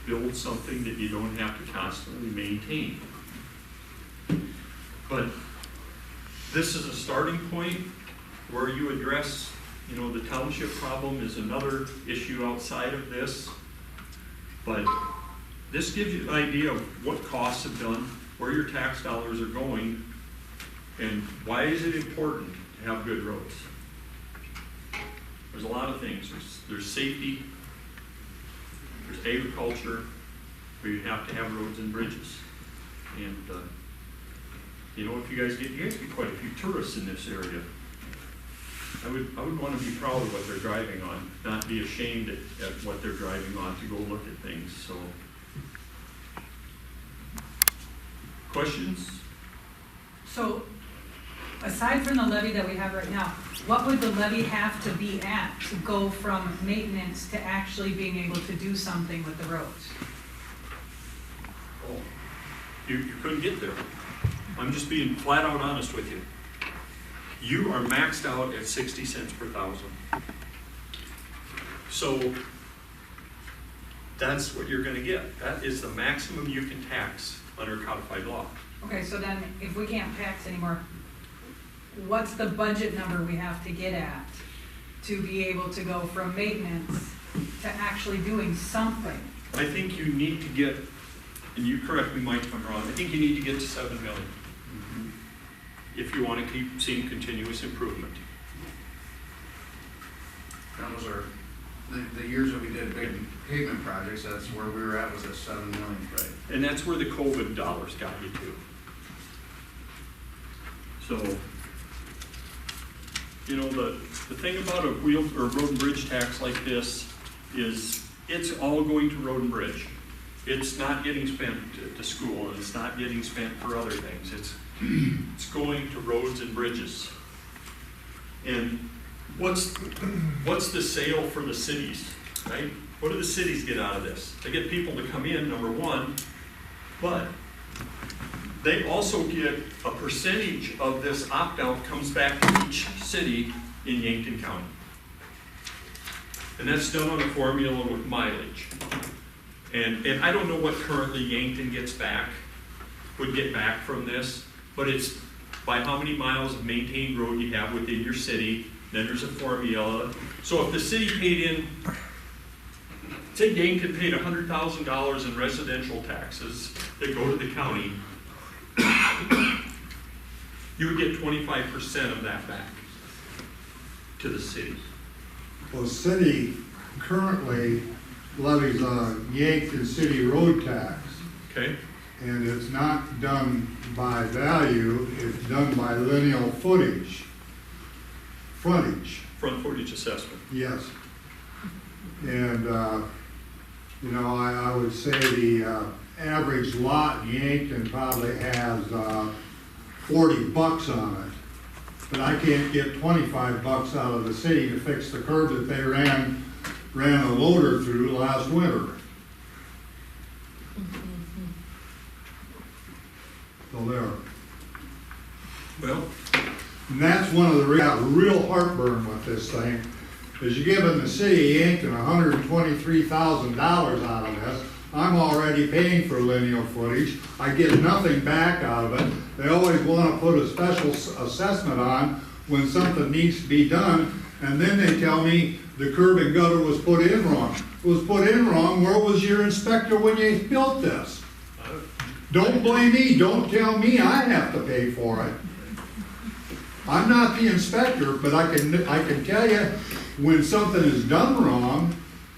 Build something that you don't have to constantly maintain. But this is a starting point where you address, you know, the township problem is another issue outside of this. But this gives you an idea of what costs have done, where your tax dollars are going, and why is it important to have good roads. There's a lot of things. There's safety, there's agriculture, we have to have roads and bridges. And you know, if you guys get quite a few tourists in this area. I would want to be proud of what they're driving on, not be ashamed at what they're driving on to go look at things. So, questions? So, aside from the levy that we have right now, what would the levy have to be at to go from maintenance to actually being able to do something with the roads? Oh, you couldn't get there. I'm just being flat out honest with you. You are maxed out at 60 cents per thousand. So that's what you're gonna get. That is the maximum you can tax under codified law. Okay, so then if we can't tax anymore, what's the budget number we have to get at to be able to go from maintenance to actually doing something? I think you need to get, and you correct me, Mike, if I'm wrong, I think you need to get to 7 million. If you want to keep seeing continuous improvement. That was the years that we did big pavement projects, that's where we were at, was at 7 million. Right. And that's where the COVID dollars got you to. So, you know, the thing about a wheel or road and bridge tax like this is it's all going to road and bridge. It's not getting spent to school, and it's not getting spent for other things. It's going to roads and bridges. And what's the sale for the cities, right? What do the cities get out of this? They get people to come in, number one, but they also get a percentage of this opt-out comes back to each city in Yankton County. And that's done on a formula with mileage. And I don't know what currently Yankton would get back from this, but it's by how many miles of maintained road you have within your city, then there's a formula. So if the city paid in, say Yankton paid $100,000 in residential taxes that go to the county, you would get 25% of that back to the city. Well, the city currently levies a Yankton City road tax, Okay? and it's not done by value, it's done by lineal footage. frontage. front footage assessment. Yes. And, you know, I would say the average lot in Yankton probably has $40 on it. But I can't get $25 out of the city to fix the curb that they ran a loader through last winter. So there. Well, And that's one of the real heartburn with this thing, is you're giving the city of Yankton $123,000 out of this. I'm already paying for lineal footage. I get nothing back out of it. They always want to put a special assessment on when something needs to be done, and then they tell me the curb and gutter was put in wrong. It was put in wrong. Where was your inspector when you built this? Don't blame me. Don't tell me I have to pay for it. I'm not the inspector, but I can tell you when something is done wrong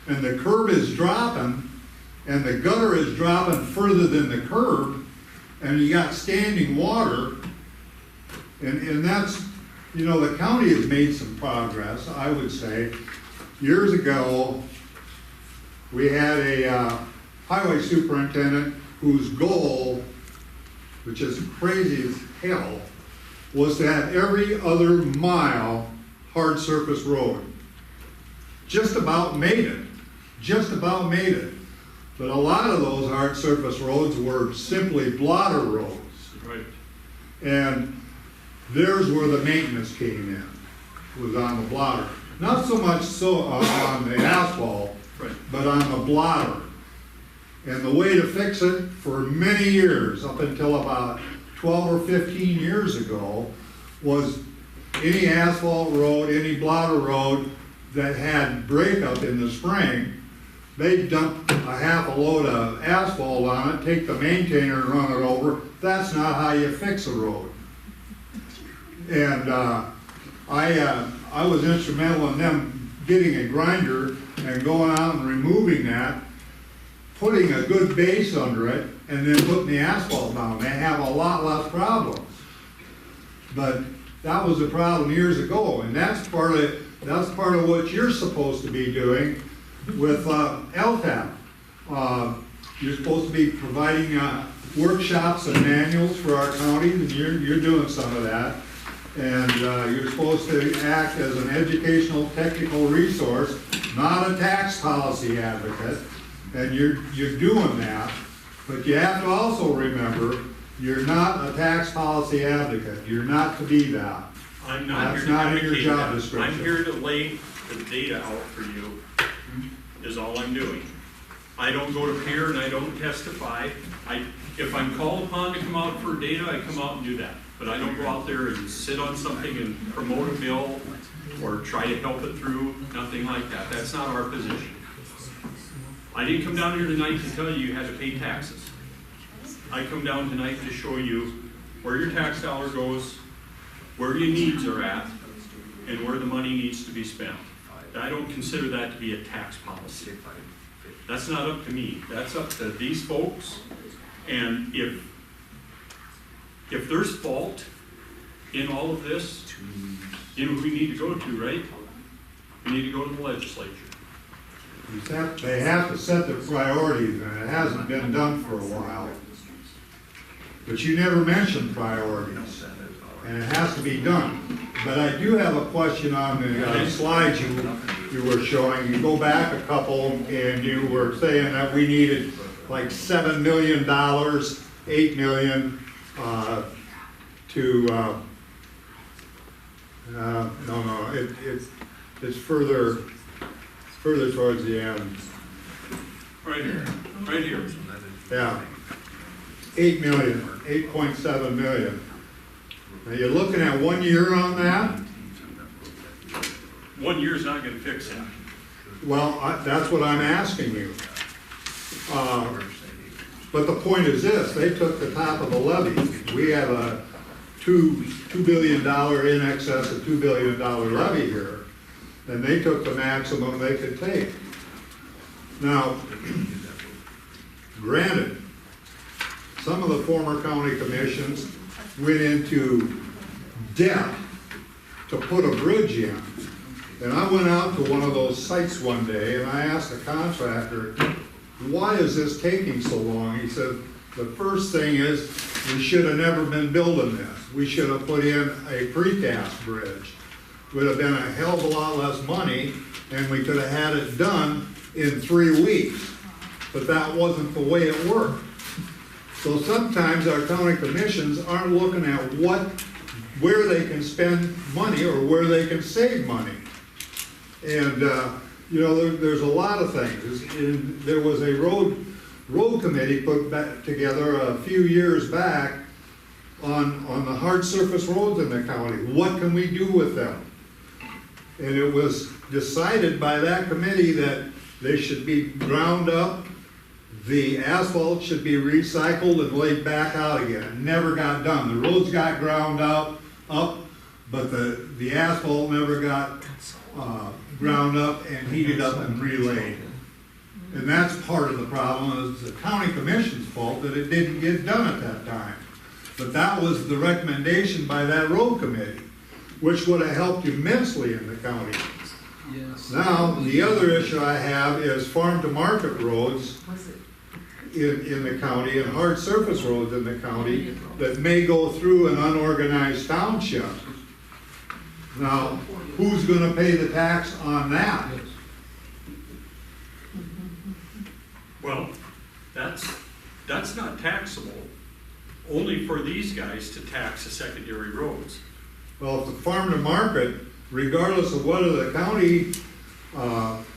and the curb is dropping and the gutter is dropping further than the curb and you got standing water, and that's, you know, the county has made some progress, I would say. Years ago, we had a highway superintendent whose goal, which is crazy as hell, was to have every other mile hard surface road. Just about made it. Just about made it. But a lot of those hard surface roads were simply blotter roads. right. And there's where the maintenance came in, was on the blotter. Not so much so on the asphalt, Right. but on the blotter. And the way to fix it for many years, up until about 12 or 15 years ago, was any asphalt road, any blotter road that had breakup in the spring, they'd dump a half a load of asphalt on it, take the maintainer and run it over. That's not how you fix a road. And I was instrumental in them getting a grinder and going out and removing that, putting a good base under it, and then putting the asphalt down. They have a lot less problems. But that was a problem years ago, and that's part of what you're supposed to be doing with LTAP. You're supposed to be providing workshops and manuals for our counties, and you're doing some of that. And you're supposed to act as an educational technical resource, not a tax policy advocate. And you're doing that, but you have to also remember, you're not a tax policy advocate. You're not to be that. I'm not That's here to not in your advocate job that. description. I'm here to lay the data out for you, is all I'm doing. I don't go to peer and I don't testify. If I'm called upon to come out for data, I come out and do that. But I don't go out there and sit on something and promote a bill or try to help it through, nothing like that. That's not our position. I didn't come down here tonight to tell you you had to pay taxes. I come down tonight to show you where your tax dollar goes, where your needs are at, and where the money needs to be spent. I don't consider that to be a tax policy. That's not up to me. That's up to these folks. And if there's fault in all of this, you know who we need to go to, right? We need to go to the legislature. They have to set their priorities, and it hasn't been done for a while. But you never mentioned priorities, and it has to be done. But I do have a question on the slides you were showing. You go back a couple, and you were saying that we needed like $7 million, $8 million it's further towards the end. Right here, right here. Yeah. 8 million, 8.7 million. Now you're looking at 1 year on that? 1 year's not gonna fix it. Well, that's what I'm asking you. But the point is this, they took the top of the levy. We have a $2 billion, in excess of $2 billion levy here, and they took the maximum they could take. Now, granted, some of the former county commissions went into debt to put a bridge in. And I went out to one of those sites one day and I asked the contractor, why is this taking so long? He said, the first thing is, we should have never been building this. We should have put in a precast bridge. Would have been a hell of a lot less money, and we could have had it done in 3 weeks. But that wasn't the way it worked. So sometimes our county commissions aren't looking at where they can spend money or where they can save money. And, there's a lot of things. There was a road committee put back together a few years back on the hard surface roads in the county. What can we do with them? And it was decided by that committee that they should be ground up, the asphalt should be recycled and laid back out again. It never got done. The roads got ground up, but the asphalt never got ground up and heated up and relayed. And that's part of the problem. It's the county commission's fault that it didn't get done at that time. But that was the recommendation by that road committee, which would have helped immensely in the county. Yes. Now, the other issue I have is farm to market roads in the county and hard surface roads in the county that may go through an unorganized township. Now, who's gonna pay the tax on that? Well, that's not taxable, only for these guys to tax the secondary roads. Well, if the farm to market, regardless of whether the county,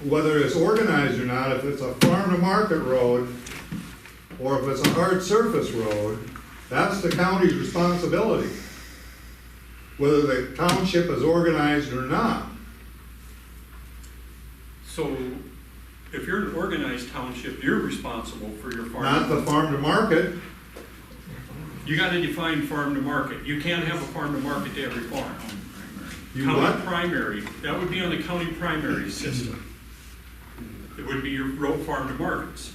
whether it's organized or not, if it's a farm to market road, or if it's a hard surface road, that's the county's responsibility, whether the township is organized or not. So if you're an organized township, you're responsible for your farm. Not the farm to market. You gotta define farm to market. You can't have a farm to market to every farm. You County what? primary, that would be on the county primary system. It would be your road farm to markets.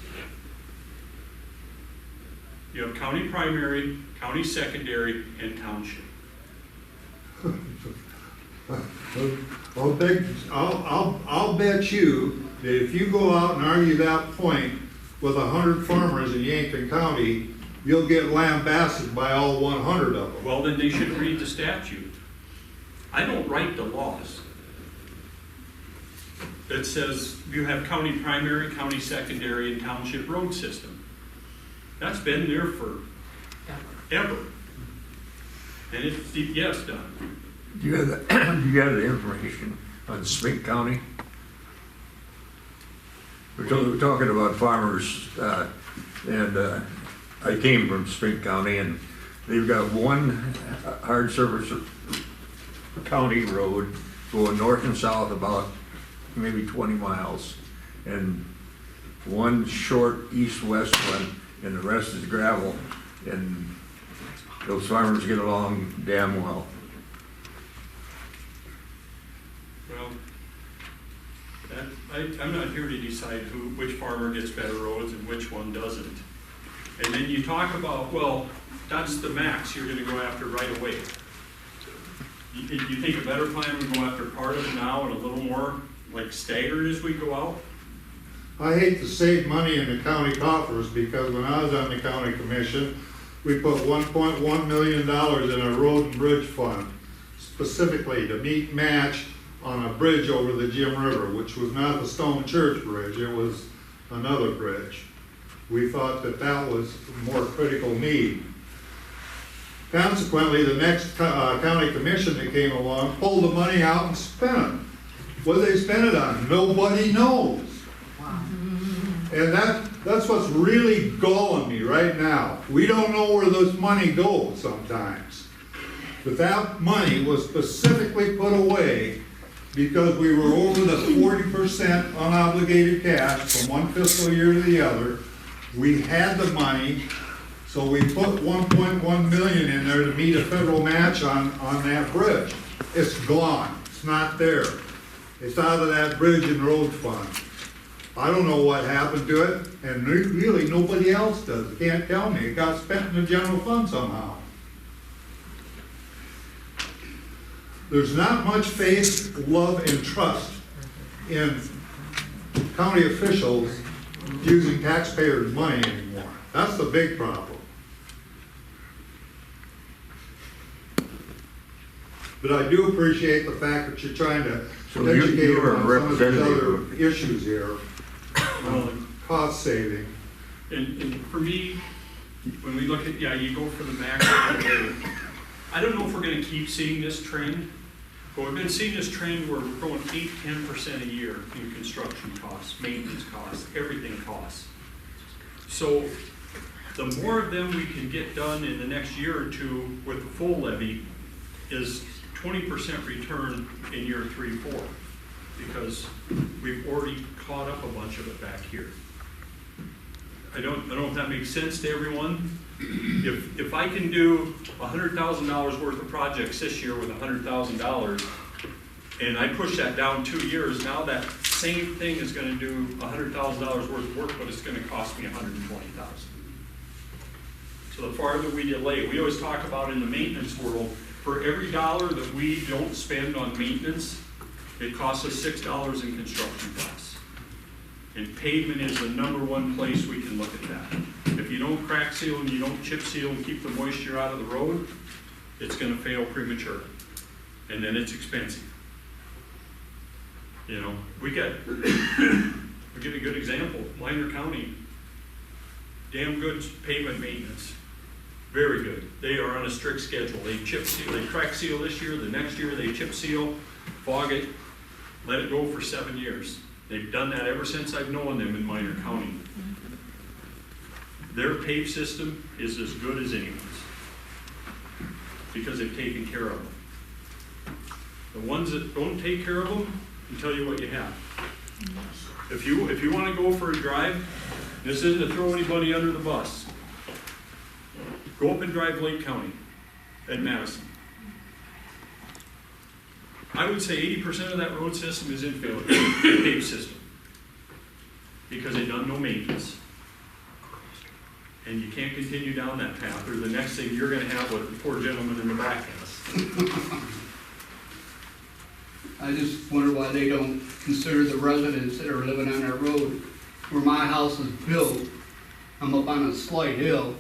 You have county primary, county secondary, and township. I'll bet you that if you go out and argue that point with 100 farmers in Yankton County, you'll get lambasted by all 100 of them. Well, then they should read the statute. I don't write the laws. That says you have county primary, county secondary, and township road system. That's been there for ever. And it's, yes, done. Do you have the information on Spink County? We're talking about farmers, and I came from Spink County, and they've got one hard surface county road going north and south about maybe 20 miles, and one short east-west one, and the rest is gravel, and those farmers get along damn well. Well, I'm not here to decide which farmer gets better roads and which one doesn't. And then you talk about, well, that's the max you're gonna go after right away. You think a better plan would go after part of it now and a little more like staggered as we go out? I hate to save money in the county coffers because when I was on the county commission, we put $1.1 million in a road and bridge fund, specifically to meet match on a bridge over the Jim River, which was not the Stone Church Bridge, it was another bridge. We thought that that was a more critical need. Consequently, the next county commission that came along pulled the money out and spent it. What did they spend it on? Nobody knows. And that's what's really galling me right now. We don't know where this money goes sometimes. But that money was specifically put away because we were over the 40% unobligated cash from one fiscal year to the other. We had the money, so we put 1.1 million in there to meet a federal match on that bridge. It's gone, it's not there. It's out of that bridge and road fund. I don't know what happened to it, and really nobody else does. Can't tell me. It got spent in the general fund somehow. there's not much faith, love, and trust in county officials using taxpayers' money anymore. That's the big problem. But I do appreciate the fact that you're trying to So educate you them are a on some of these representative other issues here, Well, cost saving. and for me, when we look at, yeah, you go for the max. I don't know if we're gonna keep seeing this trend, but we've been seeing this trend where we're growing 8–10% a year in construction costs, maintenance costs, everything costs. So the more of them we can get done in the next year or two with the full levy is 20% return in year 3, 4, because we've already caught up a bunch of it back here. I don't know if that makes sense to everyone. If I can do $100,000 worth of projects this year with $100,000, and I push that down 2 years, now that same thing is gonna do $100,000 worth of work, but it's gonna cost me $120,000. So the farther we delay, we always talk about in the maintenance world, for every dollar that we don't spend on maintenance, it costs us $6 in construction costs. And pavement is the #1 place we can look at that. If you don't crack seal and you don't chip seal and keep the moisture out of the road, it's gonna fail prematurely. And then it's expensive. You know, we get a good example, Minor County, damn good pavement maintenance. Very good. They are on a strict schedule. They chip seal, they crack seal this year, the next year they chip seal, fog it, let it go for 7 years. They've done that ever since I've known them in Minor County. Their pave system is as good as anyone's because they've taken care of them. The ones that don't take care of them can tell you what you have. If you want to go for a drive, this isn't to throw anybody under the bus. Go up and drive Lake County at Madison. I would say 80% of that road system is in failure, the paved system, because they've done no maintenance. And you can't continue down that path, or the next thing you're gonna have what the poor gentleman in the back has. I just wonder why they don't consider the residents that are living on that road. Where my house is built, I'm up on a slight hill.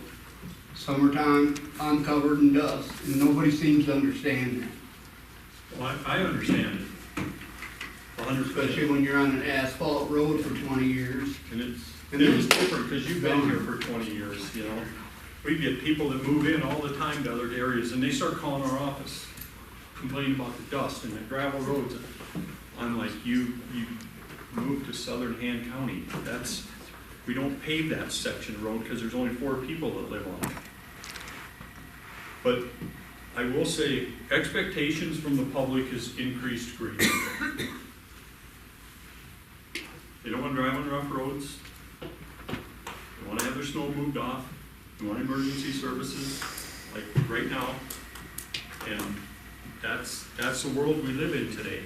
Summertime, I'm covered in dust, and nobody seems to understand that. Well, I understand it. 100%. Especially when you're on an asphalt road for 20 years. And it's different, because you've been here for 20 years, you know. We get people that move in all the time to other areas, and they start calling our office, complaining about the dust and the gravel roads. I'm like, you moved to southern Han County. We don't pave that section of road because there's only 4 people that live on it. But I will say, expectations from the public has increased greatly. They don't want to drive on rough roads. They want to have their snow moved off. They want emergency services, like right now. And that's the world we live in today.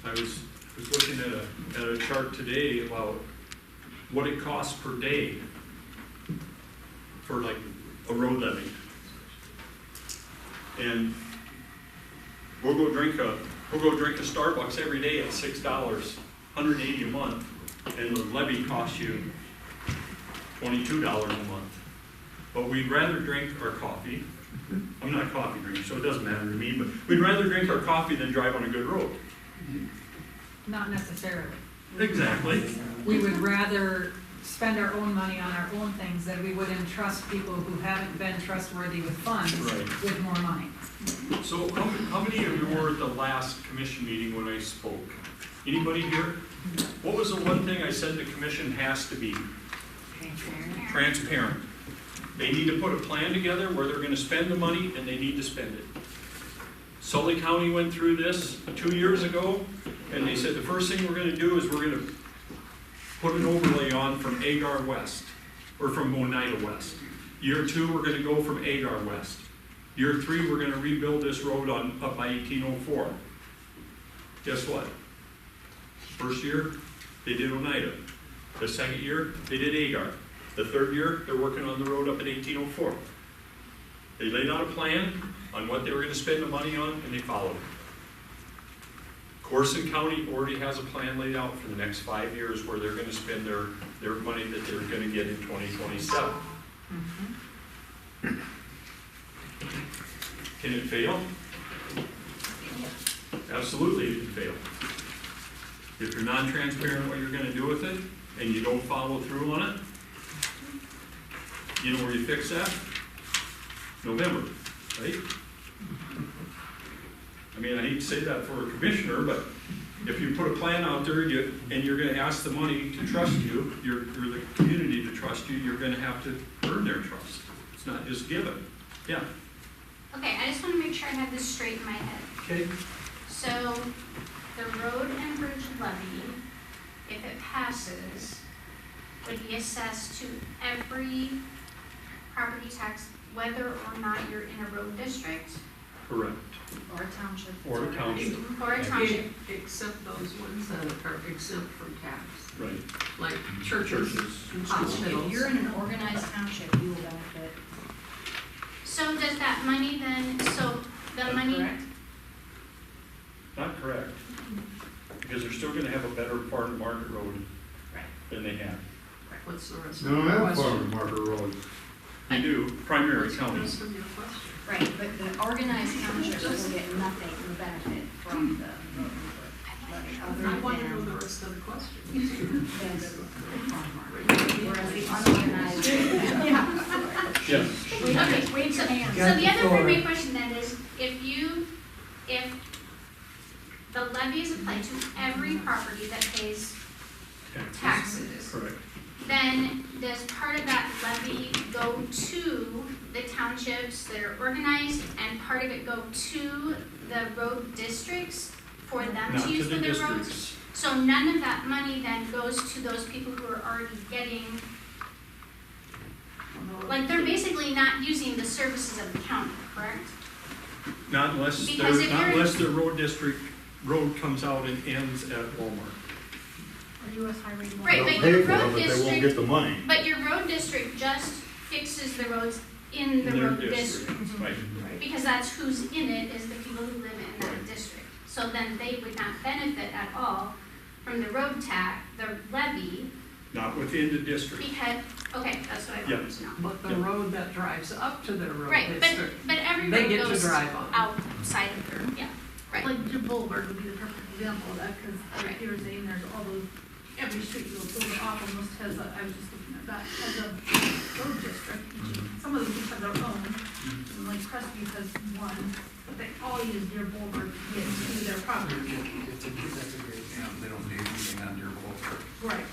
I was looking at a chart today about what it costs per day for like a road levy. And we'll go drink a Starbucks every day at $6, $180 a month, and the levy costs you $22 a month. But we'd rather drink our coffee. I'm not a coffee drinker, so it doesn't matter to me, but we'd rather drink our coffee than drive on a good road. Not necessarily. Exactly. We would rather spend our own money on our own things than we would entrust people who haven't been trustworthy with funds Right. with more money. So how many of you were at the last commission meeting when I spoke? Anybody here? What was the one thing I said the commission has to be? Transparent. They need to put a plan together where they're gonna spend the money, and they need to spend it. Sully County went through this 2 years ago, and they said the first thing we're gonna do is we're gonna put an overlay on from Agar West, or from Oneida West. Year 2, we're gonna go from Agar West. Year 3, we're gonna rebuild this road up by 1804. Guess what? First year, they did Oneida. The second year, they did Agar. The third year, they're working on the road up at 1804. They laid out a plan on what they were gonna spend the money on, and they followed it. Corson County already has a plan laid out for the next 5 years where they're gonna spend their money that they're gonna get in 2027. Can it fail? Absolutely it can fail. If you're non-transparent what you're gonna do with it, and you don't follow through on it, you know where you fix that? November, right? I mean, I hate to say that for a commissioner, but if you put a plan out there and you're gonna ask the money to trust you, or the community to trust you, you're gonna have to earn their trust. It's not just given. Yeah, Okay, I just want to make sure I have this straight in my head. okay? So, the road and bridge levy, if it passes, would be assessed to every property tax, whether or not you're in a road district Correct. Or a township. Or a township, or a township. Except those ones that are exempt from tax, right. like churches Churches. and If hospitals. you're in an organized township, you will benefit. So does that money then, so the That's money, Correct? Not correct. Because they're still gonna have a better farm to market road Right. than they have. What's the rest They of don't your have question? farm marker roads. They do, primary What's the counties. rest of your question? Right, but the organized townships will get nothing, will benefit from the road levy, I want to know other the than rest of the question. whereas the unorganized. Yes. okay, Wait so, till hands. so the other part of my question then is, if the levy is applied to every property that pays taxes, Correct. then does part of that levy go to the townships that are organized and part of it go to the road districts for them Not to to use the for their roads? districts. So none of that money then goes to those people who are already getting, like, they're basically not using the services of the county, correct? Not unless Because if you're- their road comes out and ends at Walmart. Or US Highway. Right, They'll but pay your for it, road but they won't district, get the money. but your road district just fixes the roads in the In their road district. Right. Because that's who's in it, is the people who live in that district. So then they would not benefit at all from the road tax, the levy, Not within the district. because, okay, that's what I Yeah. wanted to know. But the Yeah. road that drives up to their road Right, district, but every they road get to goes drive on. outside of their, yeah, right. Like your boulevard would be the perfect example of that, because Right. like you were saying, there's all those, every street you go over off almost has a, I was just looking at that, has a road district. Some of them just have their own, and like Crestview has one, but they all use their boulevard to get to their property. That's a great. Yeah, they don't do anything on your boulevard. Right.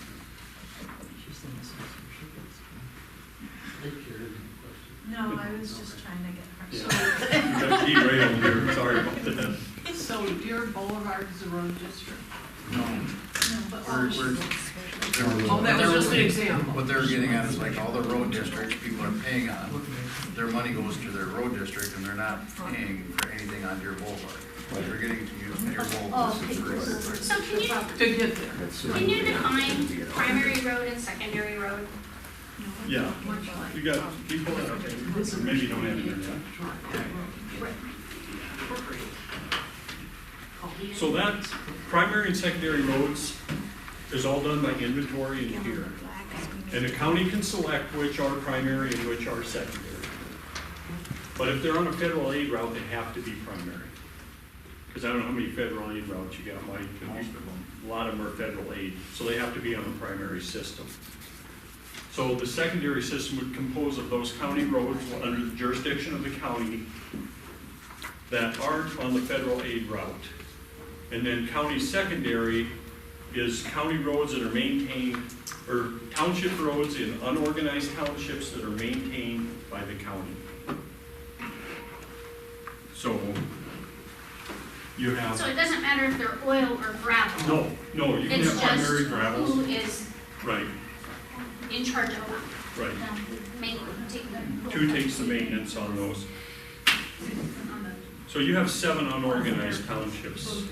No, I was just trying to get her. Yeah. You got derailed here, sorry about that. so your boulevard is a road district. No, No, but all we're, the we're. Oh, that was just an example. What they're getting at is like all the road districts people are paying on, their money goes to their road district and they're not paying for anything on your boulevard. They're getting to use your boulevard. So To get there. can you define primary road and secondary road? Yeah, you got people that maybe don't have internet. So that primary and secondary roads is all done by inventory and here. And the county can select which are primary and which are secondary. But if they're on a federal aid route, they have to be primary. Because I don't know how many federal aid routes you got, Mike. A lot of them are federal aid, so they have to be on the primary system. So the secondary system would compose of those county roads under the jurisdiction of the county that aren't on the federal aid route. And then county secondary is county roads that are maintained, or township roads in unorganized townships that are maintained by the county. So you have, So it doesn't matter if they're oil or gravel? no, you can It's have just primary gravels. who is Right, in charge of right. taking them. Who takes the maintenance on those? So you have 7 unorganized townships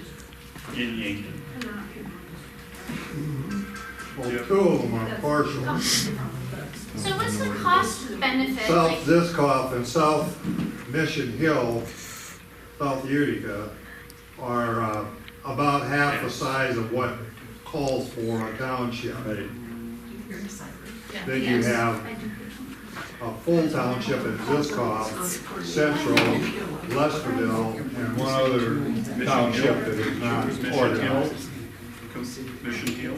in Yankton. Well, 2 of them are partial. So what's the cost benefit? South Ziskoff and South Mission Hill, South Utica, are about half the size of what calls for a township. Then you have a full township in Ziskoff, Central, Lesterville, and one other township that is not organized. Mission Hill?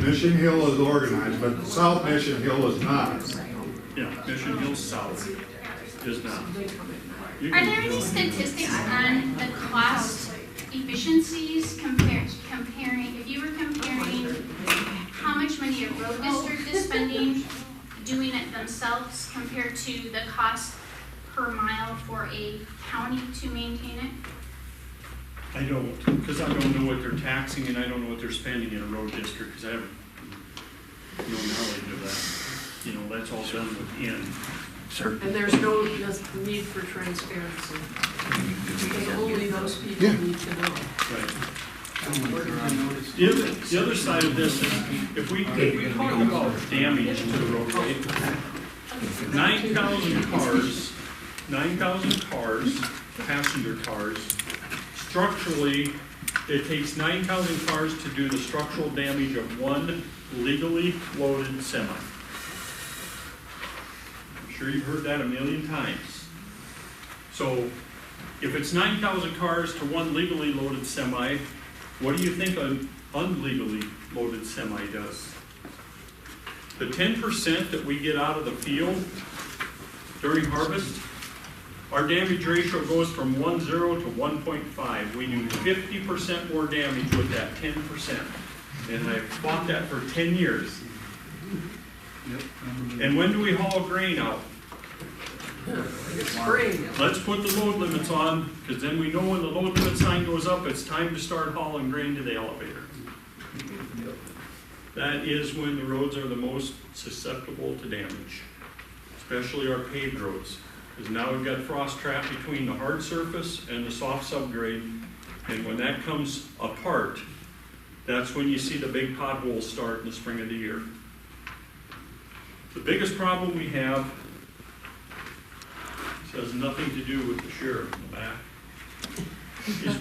Mission Hill is organized, but South Mission Hill is not. Yeah, Mission Hill South is not. You Are can- there any statistics on the cost efficiencies comparing, if you were comparing how much money a road district is spending doing it themselves compared to the cost per mile for a county to maintain it? I don't, because I don't know what they're taxing and I don't know what they're spending in a road district, because I have no knowledge of that. You know, that's all done within. Sir? And there's no need for transparency, because only those people need to know. Right. The other side of this is, if we talk about damage to the roadway, 9,000 cars, passenger cars, structurally, it takes 9,000 cars to do the structural damage of one legally loaded semi. I'm sure you've heard that a million times. So, if it's 9,000 cars to one legally loaded semi, what do you think an unlegally loaded semi does? The 10% that we get out of the field during harvest, our damage ratio goes from 1.0 to 1.5. We do 50% more damage with that 10%. And I fought that for 10 years. And when do we haul grain out? It's spring. Let's put the load limits on, because then we know when the load limit sign goes up, it's time to start hauling grain to the elevator. That is when the roads are the most susceptible to damage, especially our paved roads. Because now we've got frost trap between the hard surface and the soft subgrade, and when that comes apart, that's when you see the big potholes start in the spring of the year. The biggest problem we have, this has nothing to do with the sheriff in the back, is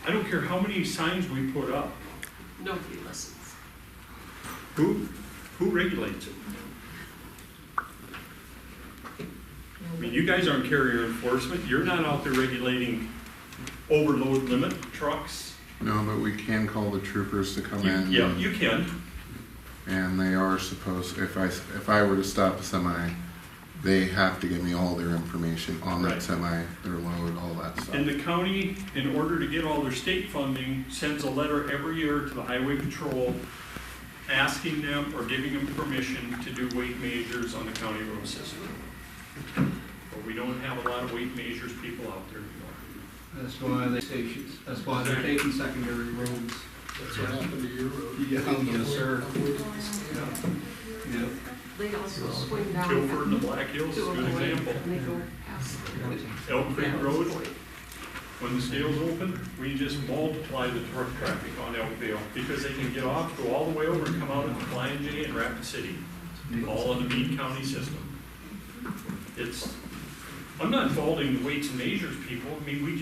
I don't care how many signs we put up, Nobody listens. who regulates it? I mean, you guys aren't carrier enforcement, you're not out there regulating overload limit trucks. No, but we can call the troopers to come in. Yeah, you can. And they are supposed, if I were to stop a semi, they have to give me all their information on that Right. semi, their load, all that stuff. And the county, in order to get all their state funding, sends a letter every year to the highway patrol asking them or giving them permission to do weight measures on the county road system. But we don't have a lot of weight measures people out there anymore. That's why they stations, that's why they're taking secondary roads. That's what happened to your road. Yes, sir. Yep. They also swing down. Guilford and the Black Hills is a good example. And they go past the Elk Creek Road, when the scales open, we just multiply the truck traffic on Elkville because they can get off, go all the way over and come out into Flying J and Rapid City, all on the Meade County system. I'm not faulting the weights and measures people. I mean, we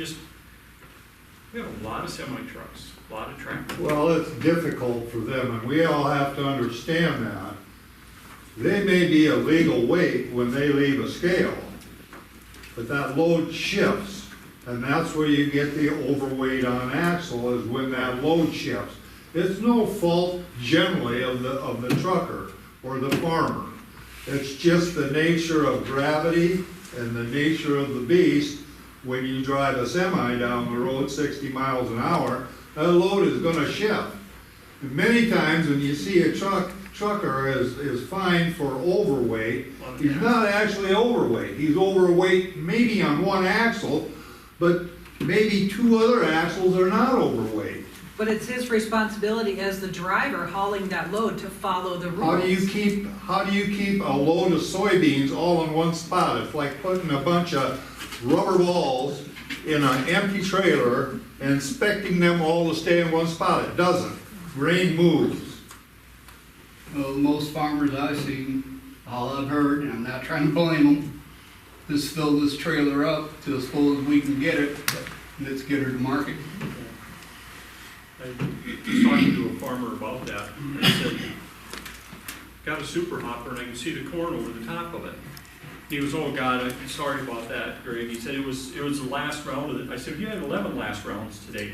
have a lot of semi-trucks, a lot of traffic. Well, it's difficult for them, and we all have to understand that. They may be a legal weight when they leave a scale, but that load shifts, and that's where you get the overweight on axle, is when that load shifts. It's no fault generally of the trucker or the farmer. It's just the nature of gravity and the nature of the beast. When you drive a semi down the road 60 miles an hour, that load is gonna shift. And many times when you see a trucker is fined for overweight, he's not actually overweight. He's overweight maybe on one axle, but maybe two other axles are not overweight. But it's his responsibility as the driver hauling that load to follow the rules. How do you keep a load of soybeans all in one spot? It's like putting a bunch of rubber balls in an empty trailer and expecting them all to stay in one spot. It doesn't. Grain moves. Well, most farmers I've seen, all I've heard, and I'm not trying to blame them, just fill this trailer up to as full as we can get it, and let's get her to market. I was talking to a farmer about that, and he said, got a super hopper and I can see the corn over the top of it. He was, oh God, I'm sorry about that, Greg. He said it was the last round of it. I said, you had 11 last rounds today.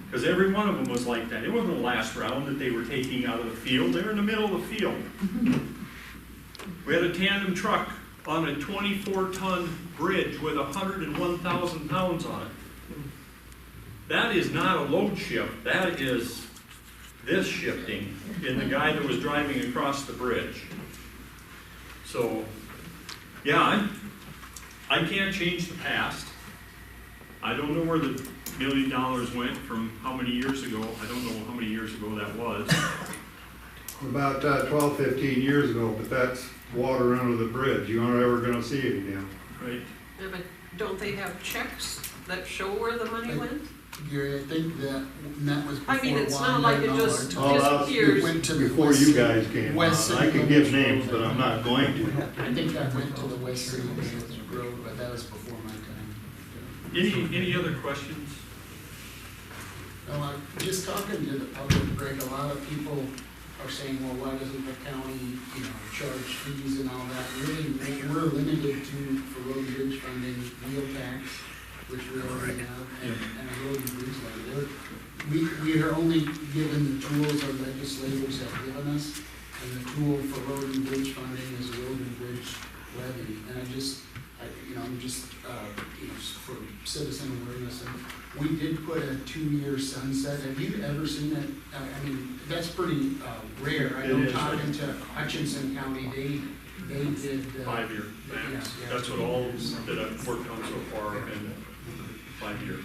Because every one of them was like that. It wasn't the last round that they were taking out of the field. They were in the middle of the field. We had a tandem truck on a 24-ton bridge with 101,000 pounds on it. That is not a load shift. That is this shifting in the guy that was driving across the bridge. So, yeah, I can't change the past. I don't know where the $1 million went from how many years ago. I don't know how many years ago that was. About 12, 15 years ago, but that's water under the bridge. You aren't ever gonna see it again. Right. Yeah, but don't they have checks that show where the money went? Gary, I think that was before I mean, it's not Wanda like it and just all our time. disappears. It went to the Before West you City- guys came on. West I City can give Village names, Road. but I'm not going to. I think that went to the West City Village Road, but that was before my time. Any other questions? No, just talking to the public, Greg, a lot of people are saying, well, why doesn't the county, charge fees and all that? Really, we're limited to, for road and bridge funding, wheel tax, which we already have, and a road and bridge levy. We are only given the tools our legislators have given us, and the tool for road and bridge funding is a road and bridge levy. And I'm just for citizen awareness, and we did put a 2-year sunset. Have you ever seen it? I mean, that's pretty rare. I It know is. talking to Hutchinson County, they did. 5-year max. Yeah. That's what all that I've worked on so far have been 5-year.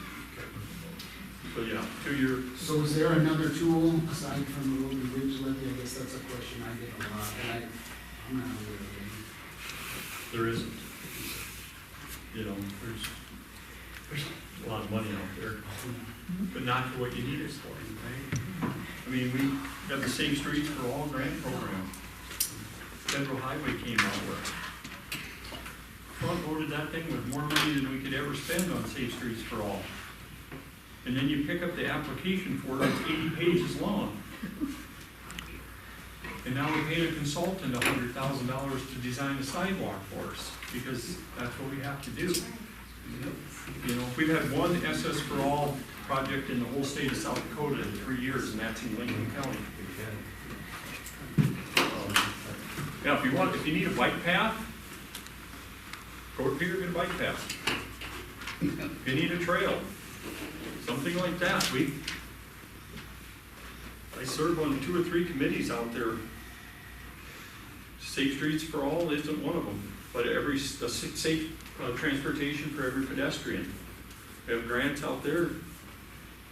So yeah, 2-year. So is there another tool aside from the road and bridge levy? I guess that's a question I get a lot, and I'm not aware of any. There isn't. There's a lot of money out there, but not for what you need it for, right? I mean, we have the Safe Streets for All grant program. Federal Highway came out with. Front loaded that thing with more money than we could ever spend on Safe Streets for All. And then you pick up the application for it, it's 80 pages long. And now we're paying a consultant $100,000 to design a sidewalk for us, because that's what we have to do. We've had one SS for All project in the whole state of South Dakota in 3 years, and that's in Lincoln County. Now, if you need a bike path, go to Peter, get a bike path. If you need a trail, something like that. I serve on 2 or 3 committees out there. Safe Streets for All isn't one of them, but safe transportation for every pedestrian. We have grants out there.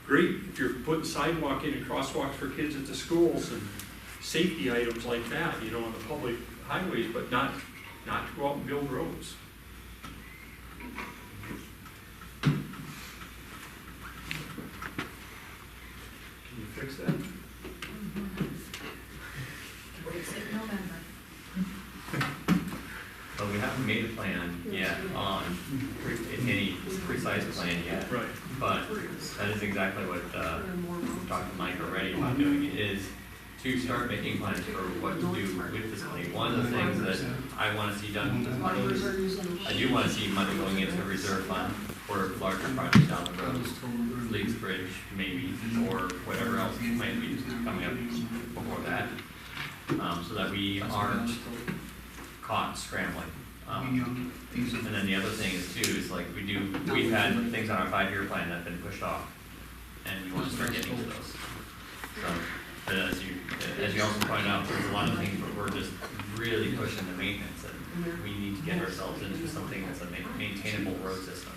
Great, if you're putting sidewalk in and crosswalks for kids at the schools and safety items like that, on the public highways, but not to go out and build roads. Can you fix that? Fix it in November. But we haven't made a plan yet on any precise plan yet. Right. But that is exactly what we talked to Mike already about doing, is to start making plans for what to do with this money. One of the things that I want to see done with money is, I do want to see money going into the reserve fund for larger projects down the road, Leeds Bridge maybe, or whatever else might be coming up before that, so that we aren't caught scrambling. And then the other thing is too, is like we've had things on our 5-year plan that have been pushed off, and we want to start getting to those. So, but as you also pointed out, there's a lot of things where we're just really pushing the maintenance, and we need to get ourselves into something that's a maintainable road system.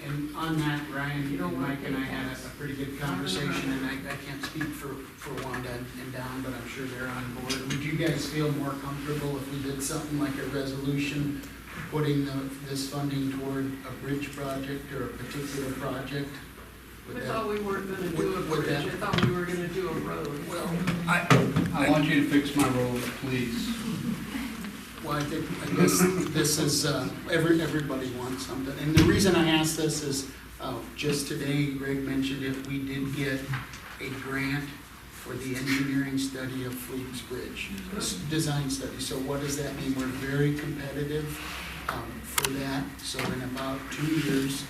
And on that, Ryan, Mike and I had a pretty good conversation, and I can't speak for Wanda and Don, but I'm sure they're on board. Would you guys feel more comfortable if we did something like a resolution putting this funding toward a bridge project or a particular project? I thought we weren't gonna do a bridge, I thought we were gonna do a road. Well, I want you to fix my road, please. Well, I guess this is, everybody wants something. And the reason I ask this is, just today, Greg mentioned it, we did get a grant for the engineering study of Fleet's Bridge, design study. So what does that mean? We're very competitive for that. So in about 2 years,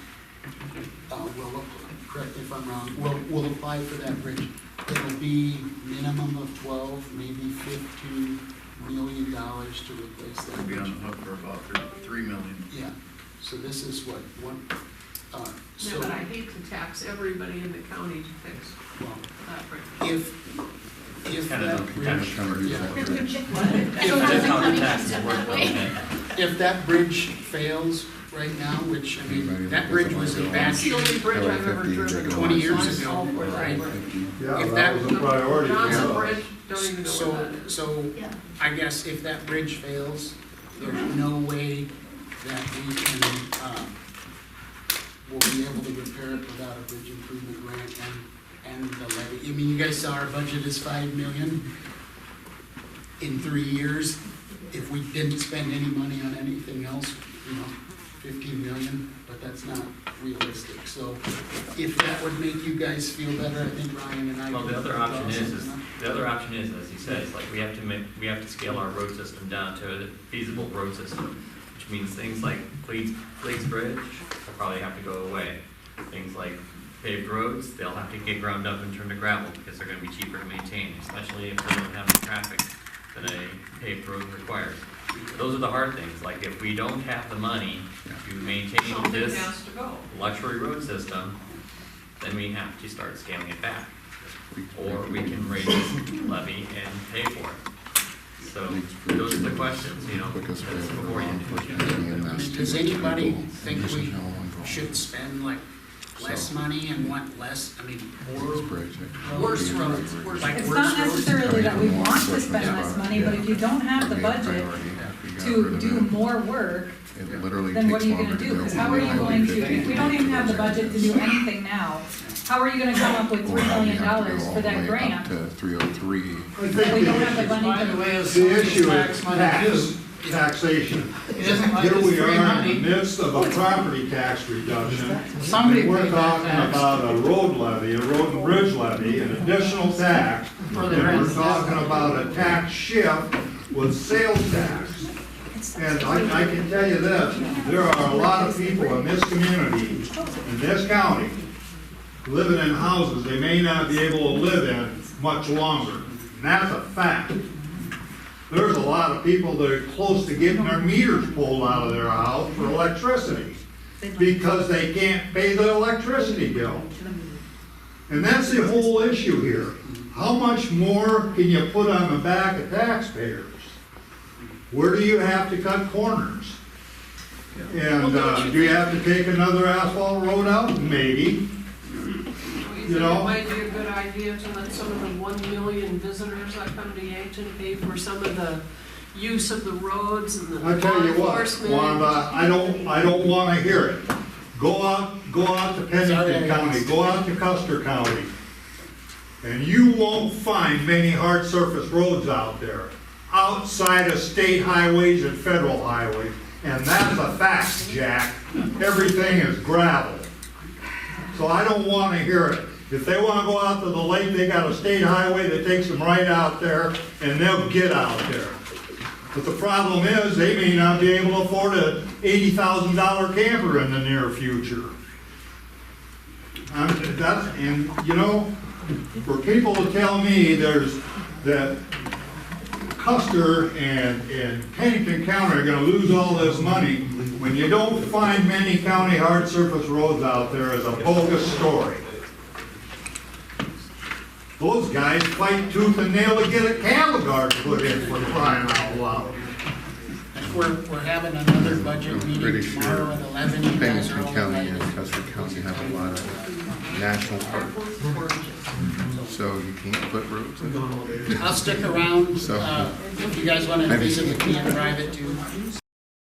we'll, correct me if I'm wrong, we'll apply for that bridge. It'll be minimum of 12, maybe $15 million to replace that We'll be bridge. on the hook for about 3 million. Yeah, so this is what, Yeah, so, but I hate to tax everybody in the county to fix well, that bridge. if Kind of that Kind of bridge, trying to use yeah. that bridge. That's how the taxes work, though, man. If that bridge fails right now, which, I mean, that bridge was a bad That's the only bridge I've ever driven. 20 years on. ago, All for that right? bridge. Yeah, If that that was a priority for Johnson us. Bridge, don't even know what that is. So, I guess if that bridge fails, there's no way that we can, we'll be able to repair it without a bridge improvement grant and the levy. I mean, you guys saw our budget is 5 million in 3 years. If we didn't spend any money on anything else, 15 million, but that's not realistic. So if that would make you guys feel better, I think Ryan and I. Well, the could other draw option is, something up. the other option is, as he says, like, we have to scale our road system down to a feasible road system, which means things like Fleet's Bridge will probably have to go away. Things like paved roads, they'll have to get ground up and turned to gravel because they're gonna be cheaper to maintain, especially if they don't have the traffic that a paved road requires. Those are the hard things, like if we don't have the money to maintain Something this has to go. luxury road system, then we have to start scaling it back. Or we can raise this levy and pay for it. So those are the questions, that's before you. Does anybody think we should spend like less money and want less, I mean, worse roads? Like It's worse not roads? necessarily that we want to spend less money, but if you don't have the budget to do more work, then what are you gonna do? Because how are you going to, if we don't even have the budget to do anything now, how are you gonna come up with $3 million for that grant? To 303. I If we think don't have the By the money way, it's the issue tax is money too. taxation. It isn't like Here it's we free are in money. the midst of a property tax reduction. Somebody And we're paid that talking tax. about a road levy, a road and bridge levy, an additional tax. For And the we're rest. talking about a tax shift with sales tax. And I can tell you this, there are a lot of people in this community, in this county, living in houses they may not be able to live in much longer. And that's a fact. There's a lot of people that are close to getting their meters pulled out of their house for electricity because they can't pay the electricity bill. And that's the whole issue here. How much more can you put on the back of taxpayers? Where do you have to cut corners? And do you have to take another asphalt road out? Maybe. You know? It might be a good idea to let some of the 1 million visitors that come to Yankton pay for some of the use of the roads and the law I tell you what, enforcement. Wanda, I don't wanna hear it. Go out to Pennington County, go out to Custer County, and you won't find many hard surface roads out there, outside of state highways and federal highways. And that's a fact, Jack. Everything is gravel. So I don't wanna hear it. If they wanna go out to the lake, they got a state highway that takes them right out there, and they'll get out there. But the problem is, they may not be able to afford a $80,000 camper in the near future. For people to tell me that Custer and Pennington County are gonna lose all this money, when you don't find many county hard surface roads out there, is a bogus story. Those guys fight tooth and nail to get a cattle guard put in, for crying out loud. We're having another budget I'm meeting pretty sure tomorrow at 11. You guys are Pennington all County and invited. Custer County have a lot of national parks, so you can't put roads in. I'll stick around, So- if you guys wanna visit with me in private too.